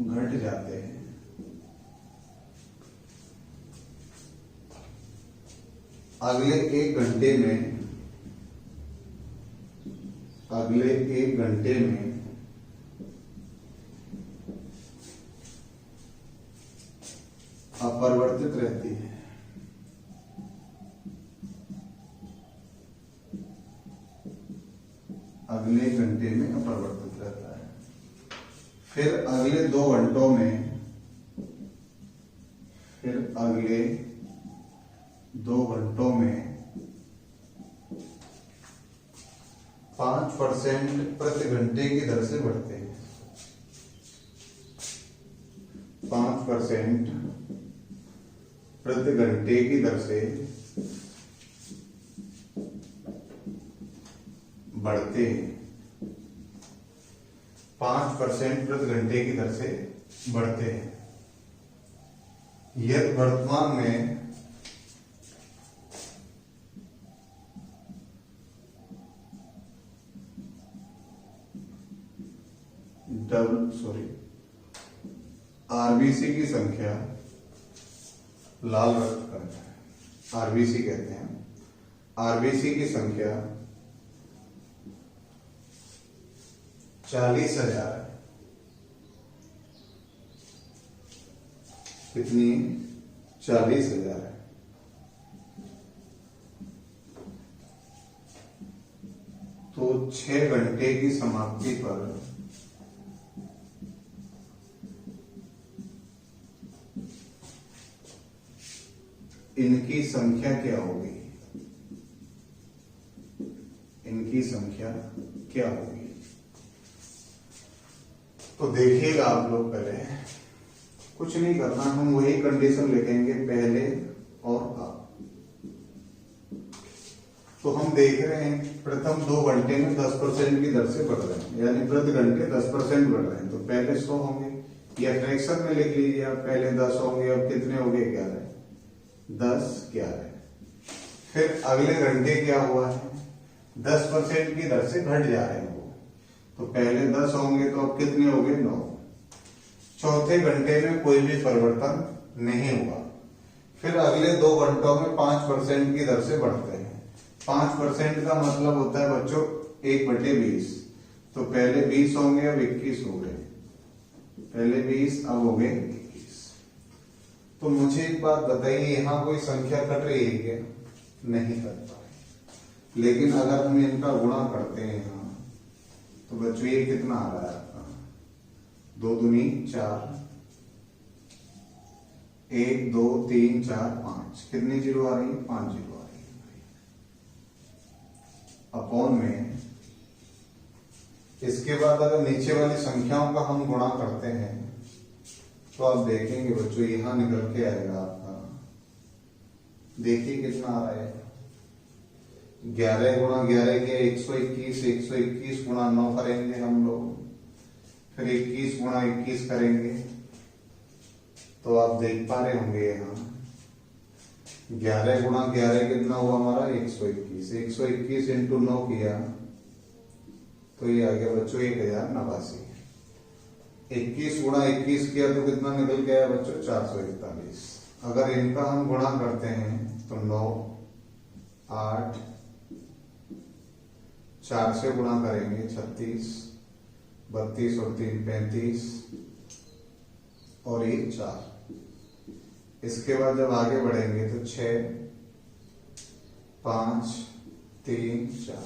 घट जाते हैं। अगले 1 घंटे में अपरिवर्तित रहती है। अगले घंटे में अपरिवर्तित रहता है। फिर अगले 2 घंटों में 5% प्रति घंटे की दर से बढ़ते हैं। 5% प्रति घंटे की दर से बढ़ते हैं। 5% प्रति घंटे की दर से बढ़ते हैं। यह वर्तमान में आरबीसी की संख्या, लाल रक्त कण आरबीसी कहते हैं, आरबीसी की संख्या 40,000 है। कितनी? 40,000 है। तो 6 घंटे की समाप्ति पर इनकी संख्या क्या होगी? इनकी संख्या क्या होगी? तो देखिएगा आप लोग, पहले कुछ नहीं करना, हम वही कंडीशन लिखेंगे पहले और अब। तो हम देख रहे हैं प्रथम 2 घंटे में 10% की दर से बढ़ रहे हैं, यानी प्रति घंटे 10% बढ़ रहे हैं, तो पहले 100 होंगे, या फ्रैक्शन में लिख लीजिए आप, पहले 10 होंगे, अब कितने हो गए 11, 10 11। फिर अगले घंटे क्या हुआ है, 10% की दर से घट जा रहे हैं वो, तो पहले 10 होंगे तो अब कितने हो गए 9। चौथे घंटे में कोई भी परिवर्तन नहीं हुआ। फिर अगले 2 घंटों में 5% की दर से बढ़ते हैं। 5% का मतलब होता है बच्चों 1/20, तो पहले 20 होंगे, अब 21 हो गए, पहले 20 अब हो गए 21। तो मुझे एक बात बताइए, यहाँ कोई संख्या कट रही है क्या? नहीं कट पा रही। लेकिन अगर हम इनका गुणा करते हैं यहाँ, तो बच्चों ये कितना आ रहा है आपका, 2 दूनी 4, 1 2 3 4 5, कितनी जीरो आ रही है? 5 जीरो आ रही है। अपॉन में इसके बाद अगर नीचे वाली संख्याओं का हम गुणा करते हैं, तो आप देखेंगे बच्चों यहां निकल के आएगा आपका, देखिए कितना आ रहा है, 11 गुणा 11 के 121, 121 गुणा 9 करेंगे हम लोग, फिर 21 गुणा 21 करेंगे, तो आप देख पा रहे होंगे यहाँ 11 गुणा 11 कितना हुआ हमारा 121, 121 इंटू 9 किया तो ये आ गया बच्चों 1089। 21 गुणा 21 किया तो कितना निकल गया बच्चों 441। अगर इनका हम गुणा करते हैं तो 9 8, 4 से गुणा करेंगे 36, 32 और 3 35, और ये 4। इसके बाद जब आगे बढ़ेंगे तो 6 5 3 4,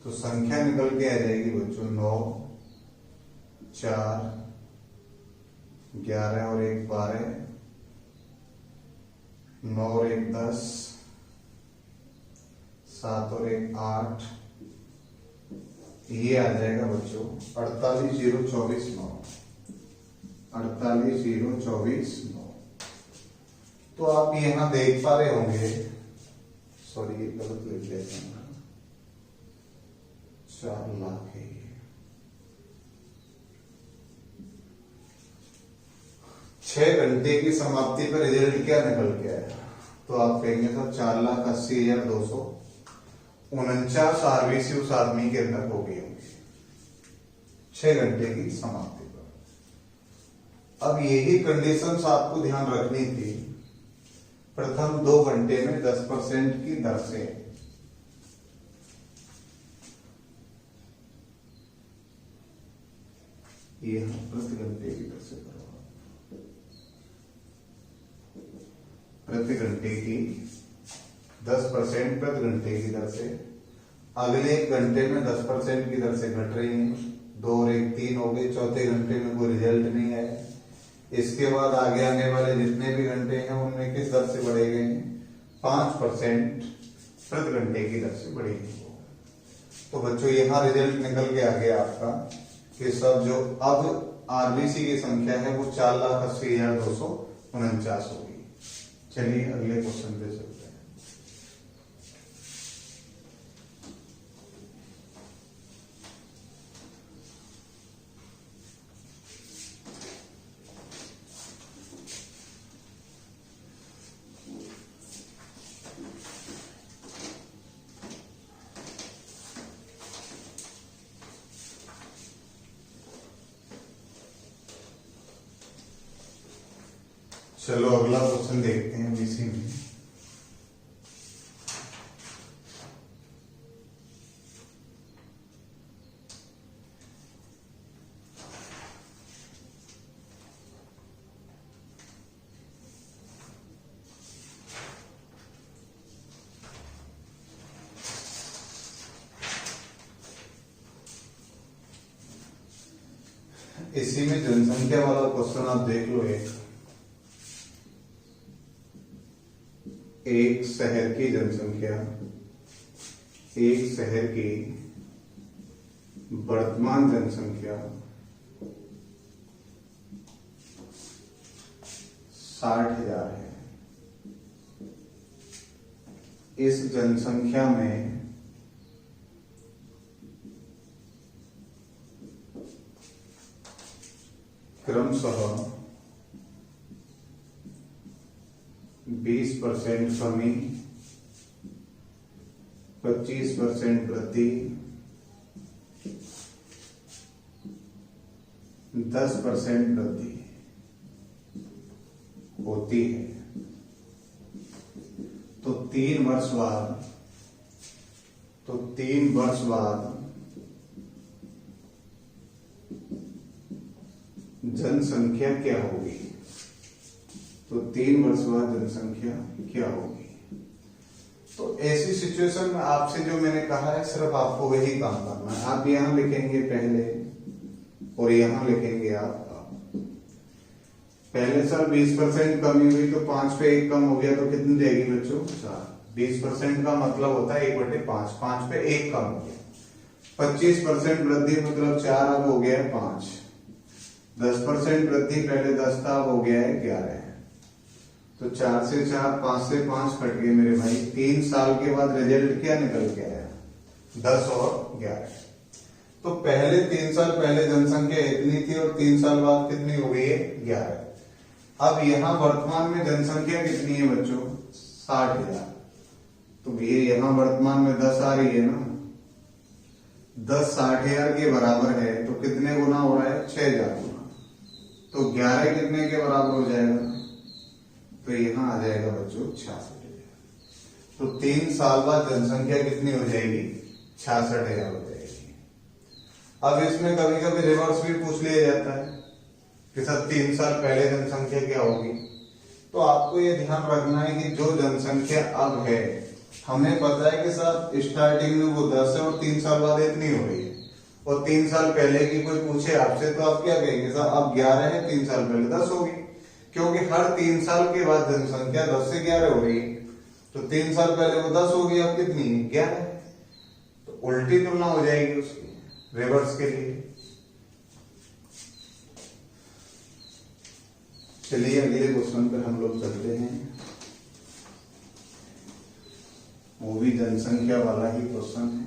तो संख्या निकल के आ जाएगी बच्चों 9 4 11 और 1 12, 9 और 1 10, 7 और 1 8, ये आ जाएगा बच्चों 48 0 24 9, 48 0 24 9। तो आप यहां देख पा रहे होंगे, सॉरी ये गलत लिख दिया था, 4 लाख है ये, 6 घंटे की समाप्ति पर रिजल्ट क्या निकल के आया? तो आप कहेंगे सर 4,80,249 आरबीसी उस आदमी के अंदर हो गई होंगी 6 घंटे की समाप्ति पर। अब यही कंडीशंस आपको ध्यान रखनी थी, प्रथम 2 घंटे में 10% की दर से, ये हम प्रति घंटे की दर से करो, प्रति घंटे की 10% प्रति घंटे की दर से, अगले घंटे में 10% की दर से घट रही है, 2 और 1 3 हो गए, चौथे घंटे में कोई रिजल्ट नहीं आया। इसके बाद आगे आने वाले जितने भी घंटे हैं उनमें किस दर से बढ़ेंगे? 5% प्रति घंटे की दर से बढ़ेगी। तो बच्चों यहाँ रिजल्ट निकल के आ गया आपका कि सब जो अब आरबीसी की संख्या है वो 4,80,249 होगी। चलिए अगले क्वेश्चन पे चलते हैं। चलो अगला क्वेश्चन देखते हैं इसी में। इसी में जनसंख्या वाला क्वेश्चन आप देख लो। एक शहर की जनसंख्या, एक शहर की वर्तमान जनसंख्या 60,000 है। इस जनसंख्या में क्रमशः 20% कमी, 25% वृद्धि, 10% वृद्धि होती है। तो 3 वर्ष बाद जनसंख्या क्या होगी? तो 3 वर्ष बाद जनसंख्या क्या होगी? तो ऐसी सिचुएशन में आपसे जो मैंने कहा है सिर्फ आपको वही काम करना है। आप यहां लिखेंगे पहले और यहां लिखेंगे आप पहले साल 20% कमी हुई तो 5 पे 1 कम हो गया तो कितनी देगी बच्चों? 4। 20% का मतलब होता है 1/5, 5 पे 1 कम हो गया। 25% वृद्धि मतलब 4 अब हो गया है 5। 10% वृद्धि पहले 10 था अब हो गया है 11। तो 4 से 4, 5 से 5 कट गए मेरे भाई। 3 साल के बाद रिजल्ट क्या निकल के आया? 10 और 11। तो पहले 3 साल पहले जनसंख्या इतनी थी और 3 साल बाद कितनी हो गई है? 11। अब यहां वर्तमान में जनसंख्या कितनी है बच्चों? 60,000। तो ये यहां वर्तमान में 10 आ रही है ना, 10 60,000 के बराबर है तो कितने गुना हो रहा है? 6,000 गुना। तो 11 कितने के बराबर हो जाएगा? तो यहां आ जाएगा बच्चों 66,000। तो 3 साल बाद जनसंख्या कितनी हो जाएगी? 66,000 हो जाएगी। अब इसमें कभी कभी रिवर्स भी पूछ लिया जाता है कि सर 3 साल पहले जनसंख्या क्या होगी? तो आपको ये ध्यान रखना है कि जो जनसंख्या अब है, हमें पता है कि सर स्टार्टिंग में वो 10 है और 3 साल बाद इतनी हो रही है, और 3 साल पहले की कोई पूछे आपसे तो आप क्या कहेंगे? सर अब 11 है, 3 साल पहले 10 होगी, क्योंकि हर 3 साल के बाद जनसंख्या 10 से 11 हो रही है। तो 3 साल पहले वो 10 होगी, अब कितनी है? 11। तो उल्टी तुलना हो जाएगी उसकी, रिवर्स के लिए। चलिए अगले क्वेश्चन पर हम लोग चलते हैं। वो भी जनसंख्या वाला ही क्वेश्चन है,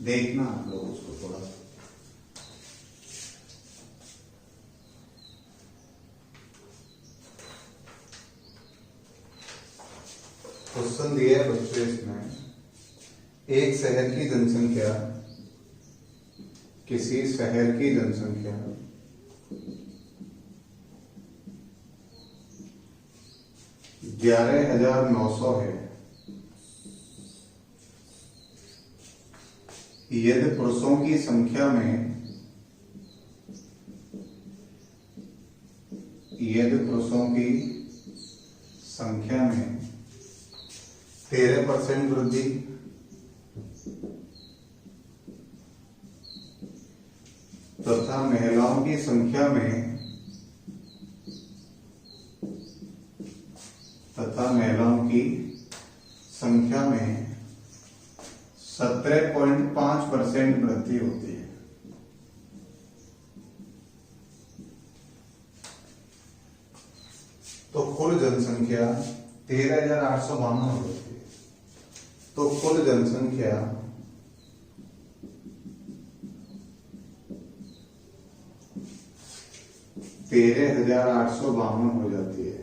देखना आप लोग उसको थोड़ा सा। क्वेश्चन दिया है बच्चों इसमें, एक शहर की जनसंख्या, किसी शहर की जनसंख्या 11,900 है यदि पुरुषों की संख्या में 13% वृद्धि, तथा महिलाओं की संख्या में 17.5% वृद्धि होती है। तो कुल जनसंख्या 13,852 होती है। तो कुल जनसंख्या 13,852 हो जाती है।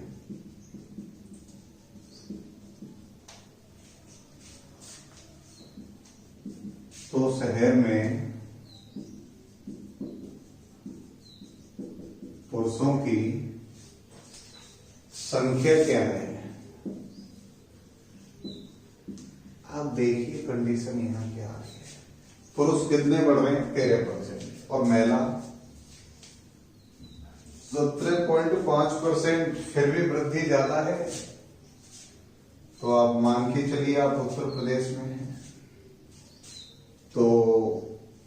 तो शहर में पुरुषों की संख्या क्या है? आप देखिए कंडीशन यहां क्या आ रही है। पुरुष कितने बढ़ रहे हैं? 13%, और महिला 17.5%। फिर भी वृद्धि ज्यादा है। तो आप मान के चलिए आप उत्तर प्रदेश में हैं, तो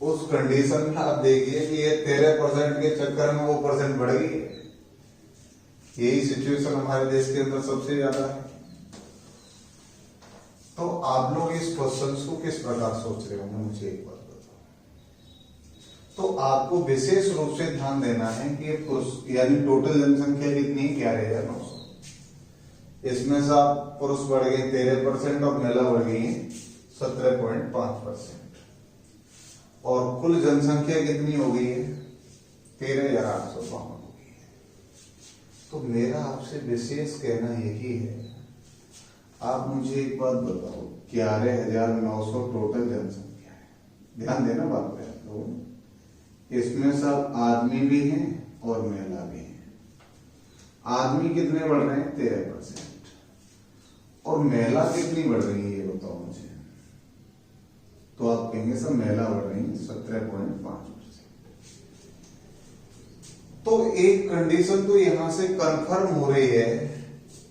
उस कंडीशन में आप देखिए कि ये 13% के चक्कर में वो परसेंट बढ़ गई है। यही सिचुएशन हमारे देश के अंदर सबसे ज्यादा है। तो आप लोग इस क्वेश्चन को किस प्रकार सोच रहे होंगे, मुझे एक बात बताओ। तो आपको विशेष रूप से ध्यान देना है कि पुरुष यानी टोटल जनसंख्या कितनी है? 11,900। इसमें से आप पुरुष बढ़ गए 13% और महिला बढ़ गई 17.5%, और कुल जनसंख्या कितनी हो गई है? 13,852 हो गई है। तो मेरा आपसे विशेष कहना यही है, आप मुझे एक बात बताओ, 11,900 टोटल जनसंख्या है, ध्यान देना बात पे आप लोग, इसमें सब आदमी भी हैं और महिला भी हैं। आदमी कितने बढ़ रहे हैं? 13%। और महिला कितनी बढ़ रही है ये बताओ मुझे। तो आप कहेंगे सर महिला बढ़ रही है 17.5%। तो एक कंडीशन तो यहां से कंफर्म हो रही है।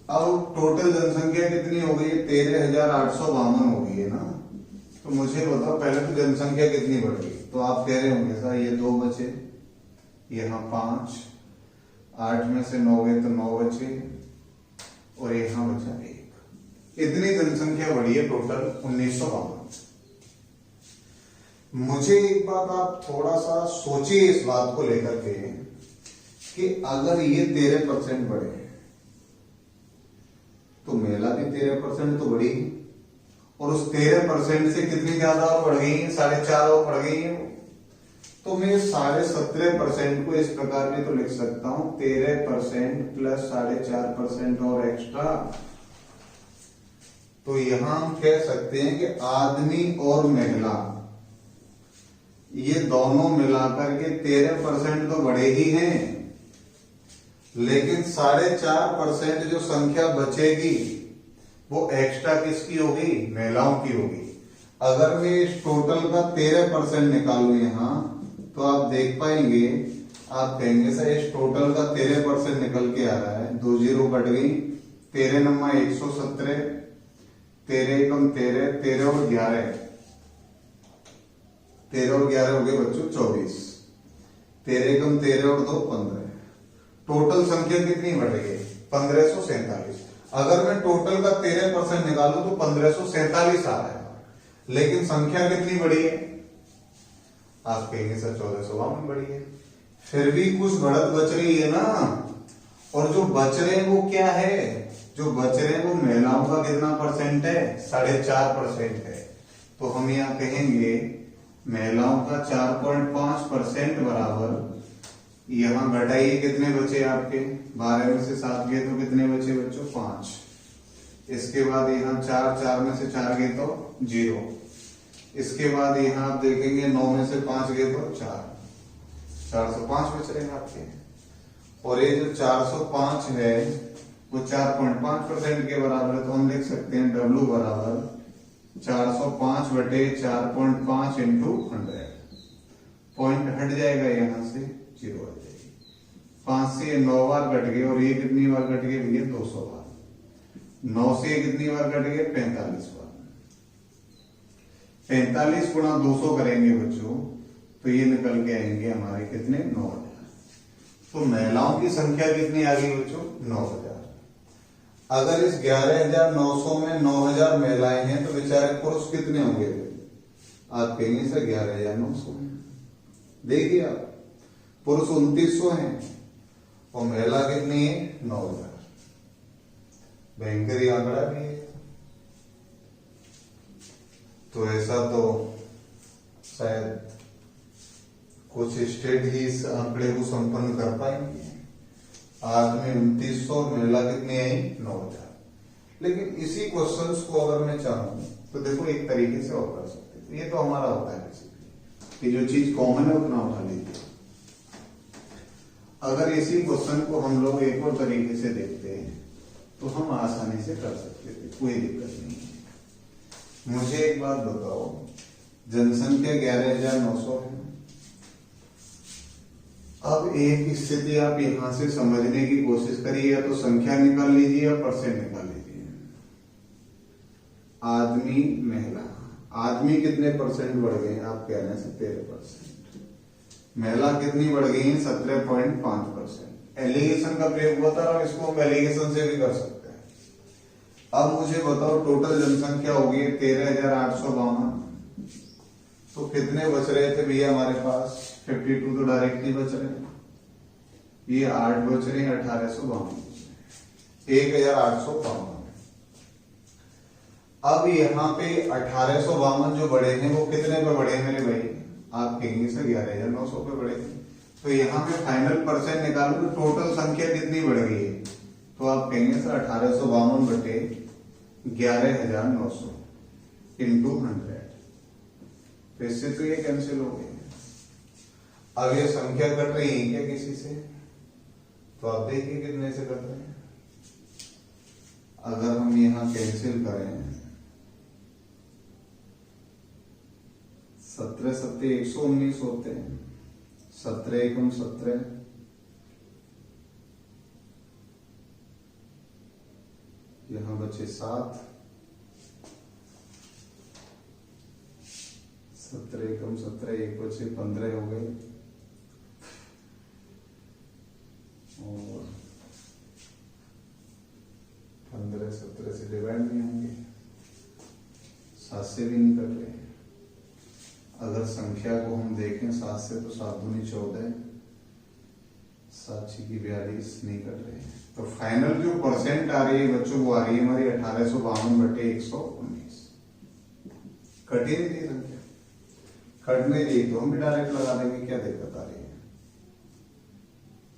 अब टोटल जनसंख्या कितनी हो गई है? 13,852 हो गई है ना। तो मुझे बताओ पहले तो जनसंख्या कितनी बढ़ गई। तो आप कह रहे होंगे सर ये 2 बचे, यहाँ 5, 8 में से 9 गए तो 9 बचे, और यहां बचा 1। इतनी जनसंख्या बढ़ी है टोटल 1952। मुझे एक बात आप थोड़ा सा सोचिए इस बात को लेकर के कि अगर ये 13% बढ़े तो महिला भी 13% तो बढ़ी, और उस 13% से कितनी ज्यादा और बढ़ गई है? 4.5 और बढ़ गई है। तो मैं 17.5% को इस प्रकार भी तो लिख सकता हूं, 13% प्लस 4.5% और एक्स्ट्रा। तो यहां हम कह सकते हैं कि आदमी और महिला ये दोनों मिलाकर के 13% तो बढ़े ही हैं, लेकिन 4.5% जो संख्या बचेगी वो एक्स्ट्रा किसकी होगी? महिलाओं की होगी। अगर मैं इस टोटल का 13% निकालू यहां तो आप देख पाएंगे, आप कहेंगे सर इस टोटल का 13% निकल के आ रहा है, 2 जीरो कट गई, 13 नंबर 117, 13 एकम 13, 13 और 11, 13 और 11 हो गए बच्चों 24, 13 एकम 13 और 2 15। टोटल संख्या कितनी बढ़ गई? 1547। अगर मैं टोटल का 13% निकालू तो 1547 आ रहा है, लेकिन संख्या कितनी बढ़ी है? आप कहेंगे सर 1452 बढ़ी है। फिर भी कुछ बढ़त बच रही है ना, और जो बच रहे हैं वो क्या है? जो बच रहे हैं वो महिलाओं का कितना परसेंट है? 4.5% है। तो हम यहाँ कहेंगे महिलाओं का 4.5% बराबर, यहां घटाइए कितने बचे आपके? 12 में से 7 गए तो कितने बचे बच्चों? 5। इसके बाद यहाँ 4 में से 4 गए तो 0। इसके बाद यहाँ आप देखेंगे 9 में से 5 गए तो 4, 405 बच रहे हैं आपके। और ये जो 405 है वो 4.5% के बराबर है, तो हम लिख सकते हैं W बराबर 405 बटे 4.5 इंटू 100। पॉइंट हट जाएगा यहाँ से, 0 आ जाएगी। 5 से 9 बार कट गए, और ये कितनी बार कट गए भैया? 200 बार। 9 से कितनी बार कट गए? 45 बार। 45 गुणा 200 करेंगे बच्चों तो ये निकल के आएंगे हमारे कितने? 9000। तो महिलाओं की संख्या कितनी आ गई बच्चों? 9000। अगर इस 11,900 में 9000 महिलाएं हैं तो बेचारे पुरुष कितने होंगे? आप कहेंगे सर 11,900। देखिए आप, पुरुष 2900 हैं और महिला कितनी है? 9000। भयंकर आंकड़ा भी है। तो ऐसा तो शायद कुछ स्टेट ही इस आंकड़े को संपन्न कर पाएंगे। आदमी 2900, महिला कितनी आई? 9000। लेकिन इसी क्वेश्चंस को अगर मैं चाहूं तो देखो एक तरीके से और कर सकते हैं। ये तो हमारा होता है कि जो चीज कॉमन है उतना उठा लीजिए। अगर इसी क्वेश्चन को हम लोग एक और तरीके से देखते हैं तो हम आसानी से कर सकते थे, कोई दिक्कत नहीं है। मुझे एक बात बताओ, जनसंख्या 11,900 है। अब एक स्थिति आप यहां से समझने की कोशिश करिए, या तो संख्या निकाल लीजिए या परसेंट निकाल लीजिए। आदमी महिला, आदमी कितने परसेंट बढ़ गए? आप कह रहे हैं 13%। महिला कितनी बढ़ गई है? 17.5%। एलिगेशन का प्रयोग होता है, इसको हम एलिगेशन से भी कर सकते हैं। अब मुझे बताओ टोटल जनसंख्या होगी 13,852, तो कितने बच रहे थे भैया हमारे पास? 52 तो डायरेक्टली बच रहे हैं, ये 8 बच रहे हैं, 1852, 1852। अब यहाँ पे 1852 जो बढ़े हैं वो कितने पे बढ़े हैं मेरे भाई? आप कहेंगे सर 11,900 पे बढ़े हैं। तो यहाँ पे फाइनल परसेंट निकालो तो टोटल संख्या कितनी बढ़ गई है, तो आप कहेंगे सर 1852 बटे 11,900 इंटू 100। तो इससे तो ये कैंसिल हो गई। अब ये संख्या कट रही है क्या किसी से, तो आप देखिए कितने से कट रहे हैं। अगर हम यहां कैंसिल करें 17 सत्ते 119 होते हैं, 17 एकम 17, यहां बचे 7, 17 एकम 17, एक बचे 15 हो गए, और 15 17 से डिवाइड नहीं होंगे, 7 से भी नहीं कट रहे। अगर संख्या को हम देखें 7 से तो 7 दूनी 14, 7 की 42 नहीं कट रहे हैं। तो फाइनल जो परसेंट आ रही है बच्चों वो आ रही है हमारी 1852 बटे 119। कट ही नहीं थी संख्या, कट नहीं रही तो हम भी डायरेक्ट लगा देंगे, क्या दिक्कत आ रही है।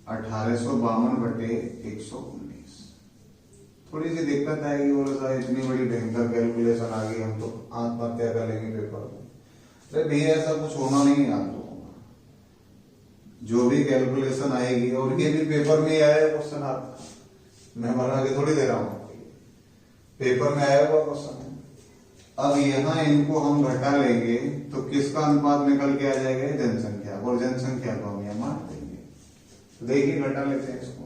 1852 बटे 119। थोड़ी सी दिक्कत आएगी, बोला सा इतनी बड़ी भयंकर कैलकुलेशन आ गई, हम तो आत्महत्या कर लेंगे पेपर में। अरे भैया ऐसा कुछ होना नहीं है आप लोगों का, जो भी कैलकुलेशन आएगी, और ये भी पेपर में आया क्वेश्चन, आपका मैं बना के थोड़ी दे रहा हूँ, पेपर में आया हुआ क्वेश्चन है। अब यहाँ इनको हम घटा लेंगे तो किसका अनुपात निकल के आ जाएगा, जनसंख्या, और जनसंख्या को हम यहाँ मान देंगे। तो देखिए घटा लेते हैं इसको,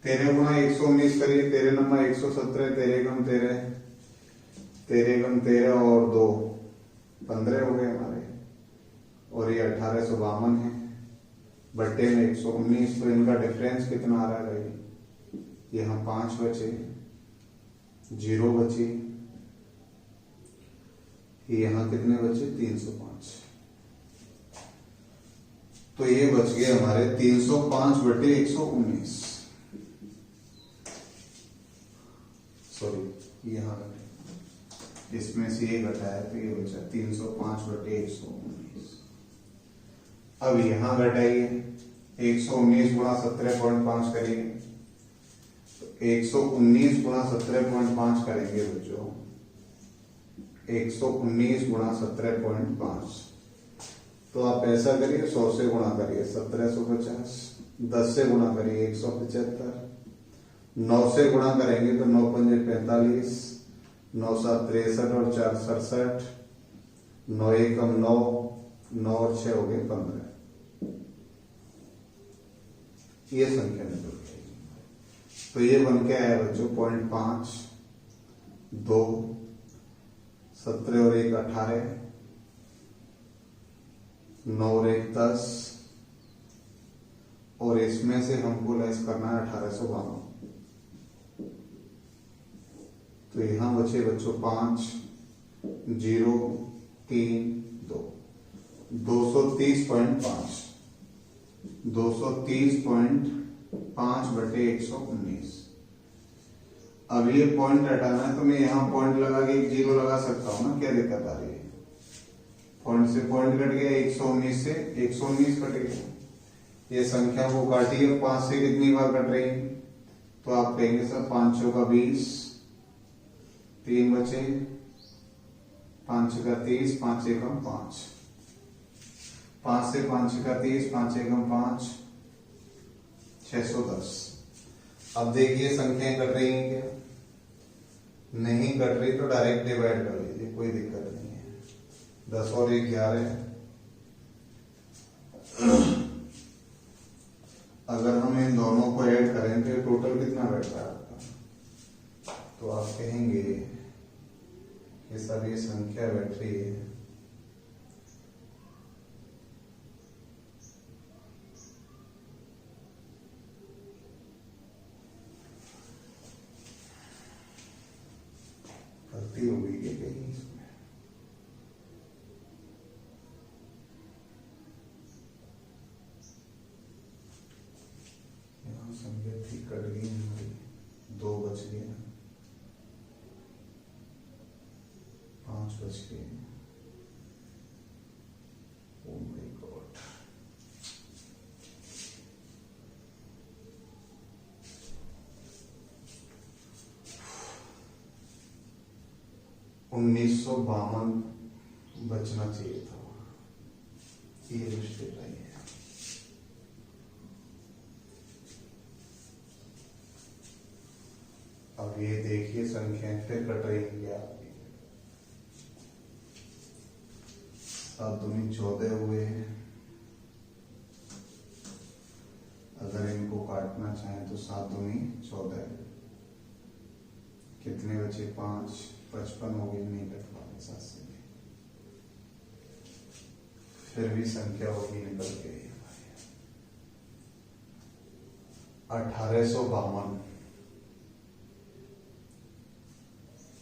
13 गुणा 119 करिए, 13 नंबर 117, 13 कम 13, 13 कम 13 और 2 15 हो गए हमारे, और ये 1852 है बट्टे में 119। तो इनका डिफरेंस कितना आ रहा है भाई, यहाँ 5 बचे, 0 बची, यहाँ कितने बचे 305। तो ये बच गए हमारे 305 बटे 119, सॉरी यहाँ इसमें से ये घटा है तो ये बचा 305 बटे 119। अब यहां घटाइए, 119 गुणा 17.5 करिए, तो 119 गुणा 17.5 करेंगे बच्चों, 119 गुणा 17.5। तो आप ऐसा करिए 100 से गुणा करिए 1750, 10 से गुणा करिए 175, 9 से गुणा करेंगे तो 9 पंजे 45, 9 7 63 और 4 67, 9 एकम 9, 9 और 6 हो गए 15। ये संख्या निकल गई। तो ये बन के आया बच्चों 0.5, 2, 17 और 1 18, 9 और 1 10, और इसमें से हमको लेस करना है 1852। तो यहां बचे बच्चों 5, 0, 3, 2, 230.5, 230.5 बटे 119। अब ये पॉइंट हटाना है तो मैं यहां पॉइंट लगा के एक 0 लगा सकता हूं ना, क्या दिक्कत आ रही है। पॉइंट से पॉइंट कट गया, 119 से 119 कट गया। ये संख्या को काटिए, 5 से कितनी बार कट रही है, तो आप कहेंगे सर 5 चौका 20, 3 बचे, 5 का 30, 5 एकम 5, 5 से 5 का 30, 5 एकम 5, 610। अब देखिए संख्याएं कट रही हैं क्या, नहीं कट रही तो डायरेक्ट डिवाइड कर लीजिए, कोई दिक्कत नहीं है। 10 और 1 11। अगर हम इन दोनों को ऐड करें तो ये टोटल कितना बैठता है आपका, तो आप कहेंगे कि सब ये संख्या बैठ रही है गलती हो गई है कहीं इसमें। यहाँ संख्या थी कट गई हमारी, 2 बच गए, 5 बच गए। Oh my God. 1952 बचना चाहिए था, ये मिस्टेक आई है। अब ये देखिए संख्याएं फिर कट रही है आपकी, 7 दूनी 14 हुए हैं। अगर इनको काटना चाहें तो 7 दूनी 14, कितने बचे 5, 55 हो गए, नहीं कट पाए 7 से। फिर भी संख्या वही निकल गई हमारी 1852,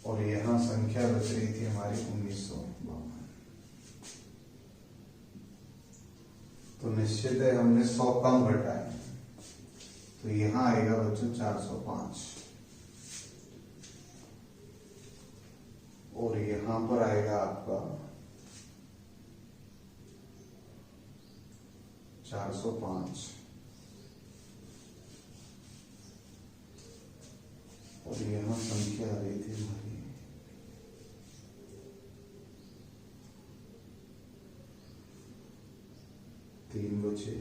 और यहां संख्या बच रही थी हमारी 1952। तो निश्चित है हमने 100 कम घटाए, तो यहां आएगा बच्चों 405, और यहां पर आएगा आपका 405, और यहां संख्या आ रही थी हमारी 3 बचे,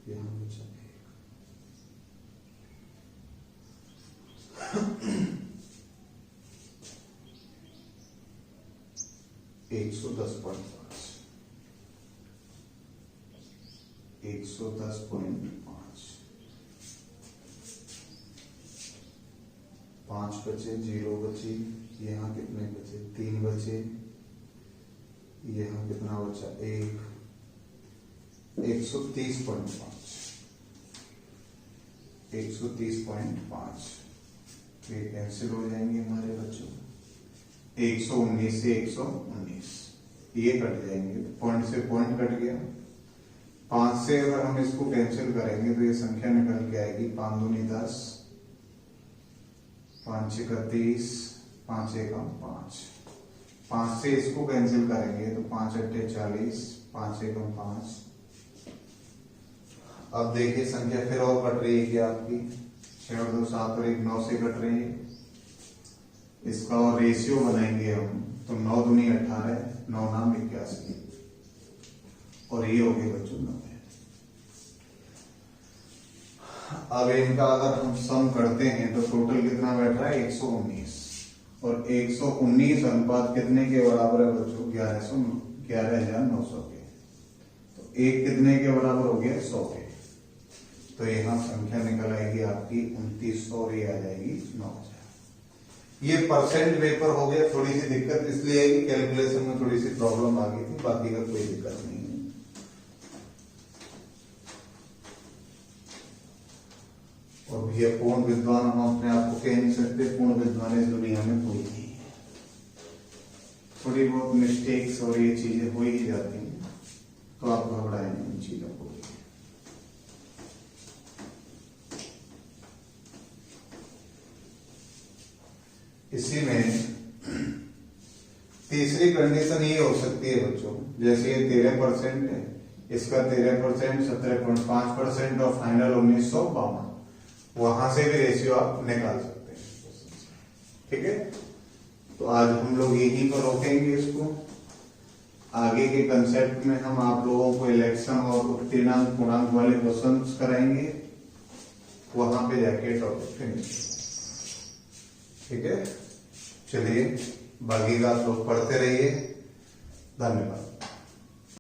यहां बचा 110.5, 110.5, 5 बचे, 0 बची, यहाँ कितने बचे 3 बचे, यहाँ कितना बचा 1, 130.5, 130.5, तो ये कैंसिल हो जाएंगे हमारे बच्चों। 119 से 119 ये कट जाएंगे, तो पॉइंट से पॉइंट कट गया। 5 से अगर हम इसको कैंसिल करेंगे तो ये संख्या निकल के आएगी 5 दूनी 10, 5 6 30, 5 1 5। 5 से इसको कैंसिल करेंगे तो 5 8 40, 5 1 5। अब देखिए संख्या फिर और कट रही है कि आपकी 6 और 2 7 और 1 9 से कट रही है। इसका और रेशियो बनाएंगे हम तो 9 दूनी 18, 9 नाम 81, और ये हो गए बच्चों 90। अब इनका अगर हम सम करते हैं तो टोटल कितना बैठ रहा है 119, और 119 अनुपात कितने के बराबर है बच्चों 11,900 के, तो एक कितने के बराबर हो गया 100 के, तो यहाँ संख्या निकल आएगी आपकी 2900 और ये आ जाएगी 9000। ये परसेंट पेपर हो गया, थोड़ी सी दिक्कत इसलिए है कि कैलकुलेशन में थोड़ी सी प्रॉब्लम आ गई थी, बाकी का कोई दिक्कत नहीं है। और भैया पूर्ण विद्वान हम अपने आप को कह नहीं सकते, पूर्ण विद्वान इस दुनिया में कोई नहीं है। थोड़ी बहुत मिस्टेक्स और ये चीजें हो ही जाती हैं, तो आप घबराएं नहीं इन चीजों को। इसी में तीसरी कंडीशन ये हो सकती है बच्चों, जैसे ये 13% है, इसका 13%, 17.5% और फाइनल 1952, वहां से भी रेशियो आप निकाल सकते हैं। ठीक है, तो आज हम लोग यहीं पर रोकेंगे इसको। आगे के कंसेप्ट में हम आप लोगों को इलेक्शन और उत्तीर्णांक पूर्णांक वाले क्वेश्चन कराएंगे, वहां पे जाके टॉपिक फिनिश। ठीक है, चलिए बाकी का आप लोग पढ़ते रहिए। धन्यवाद।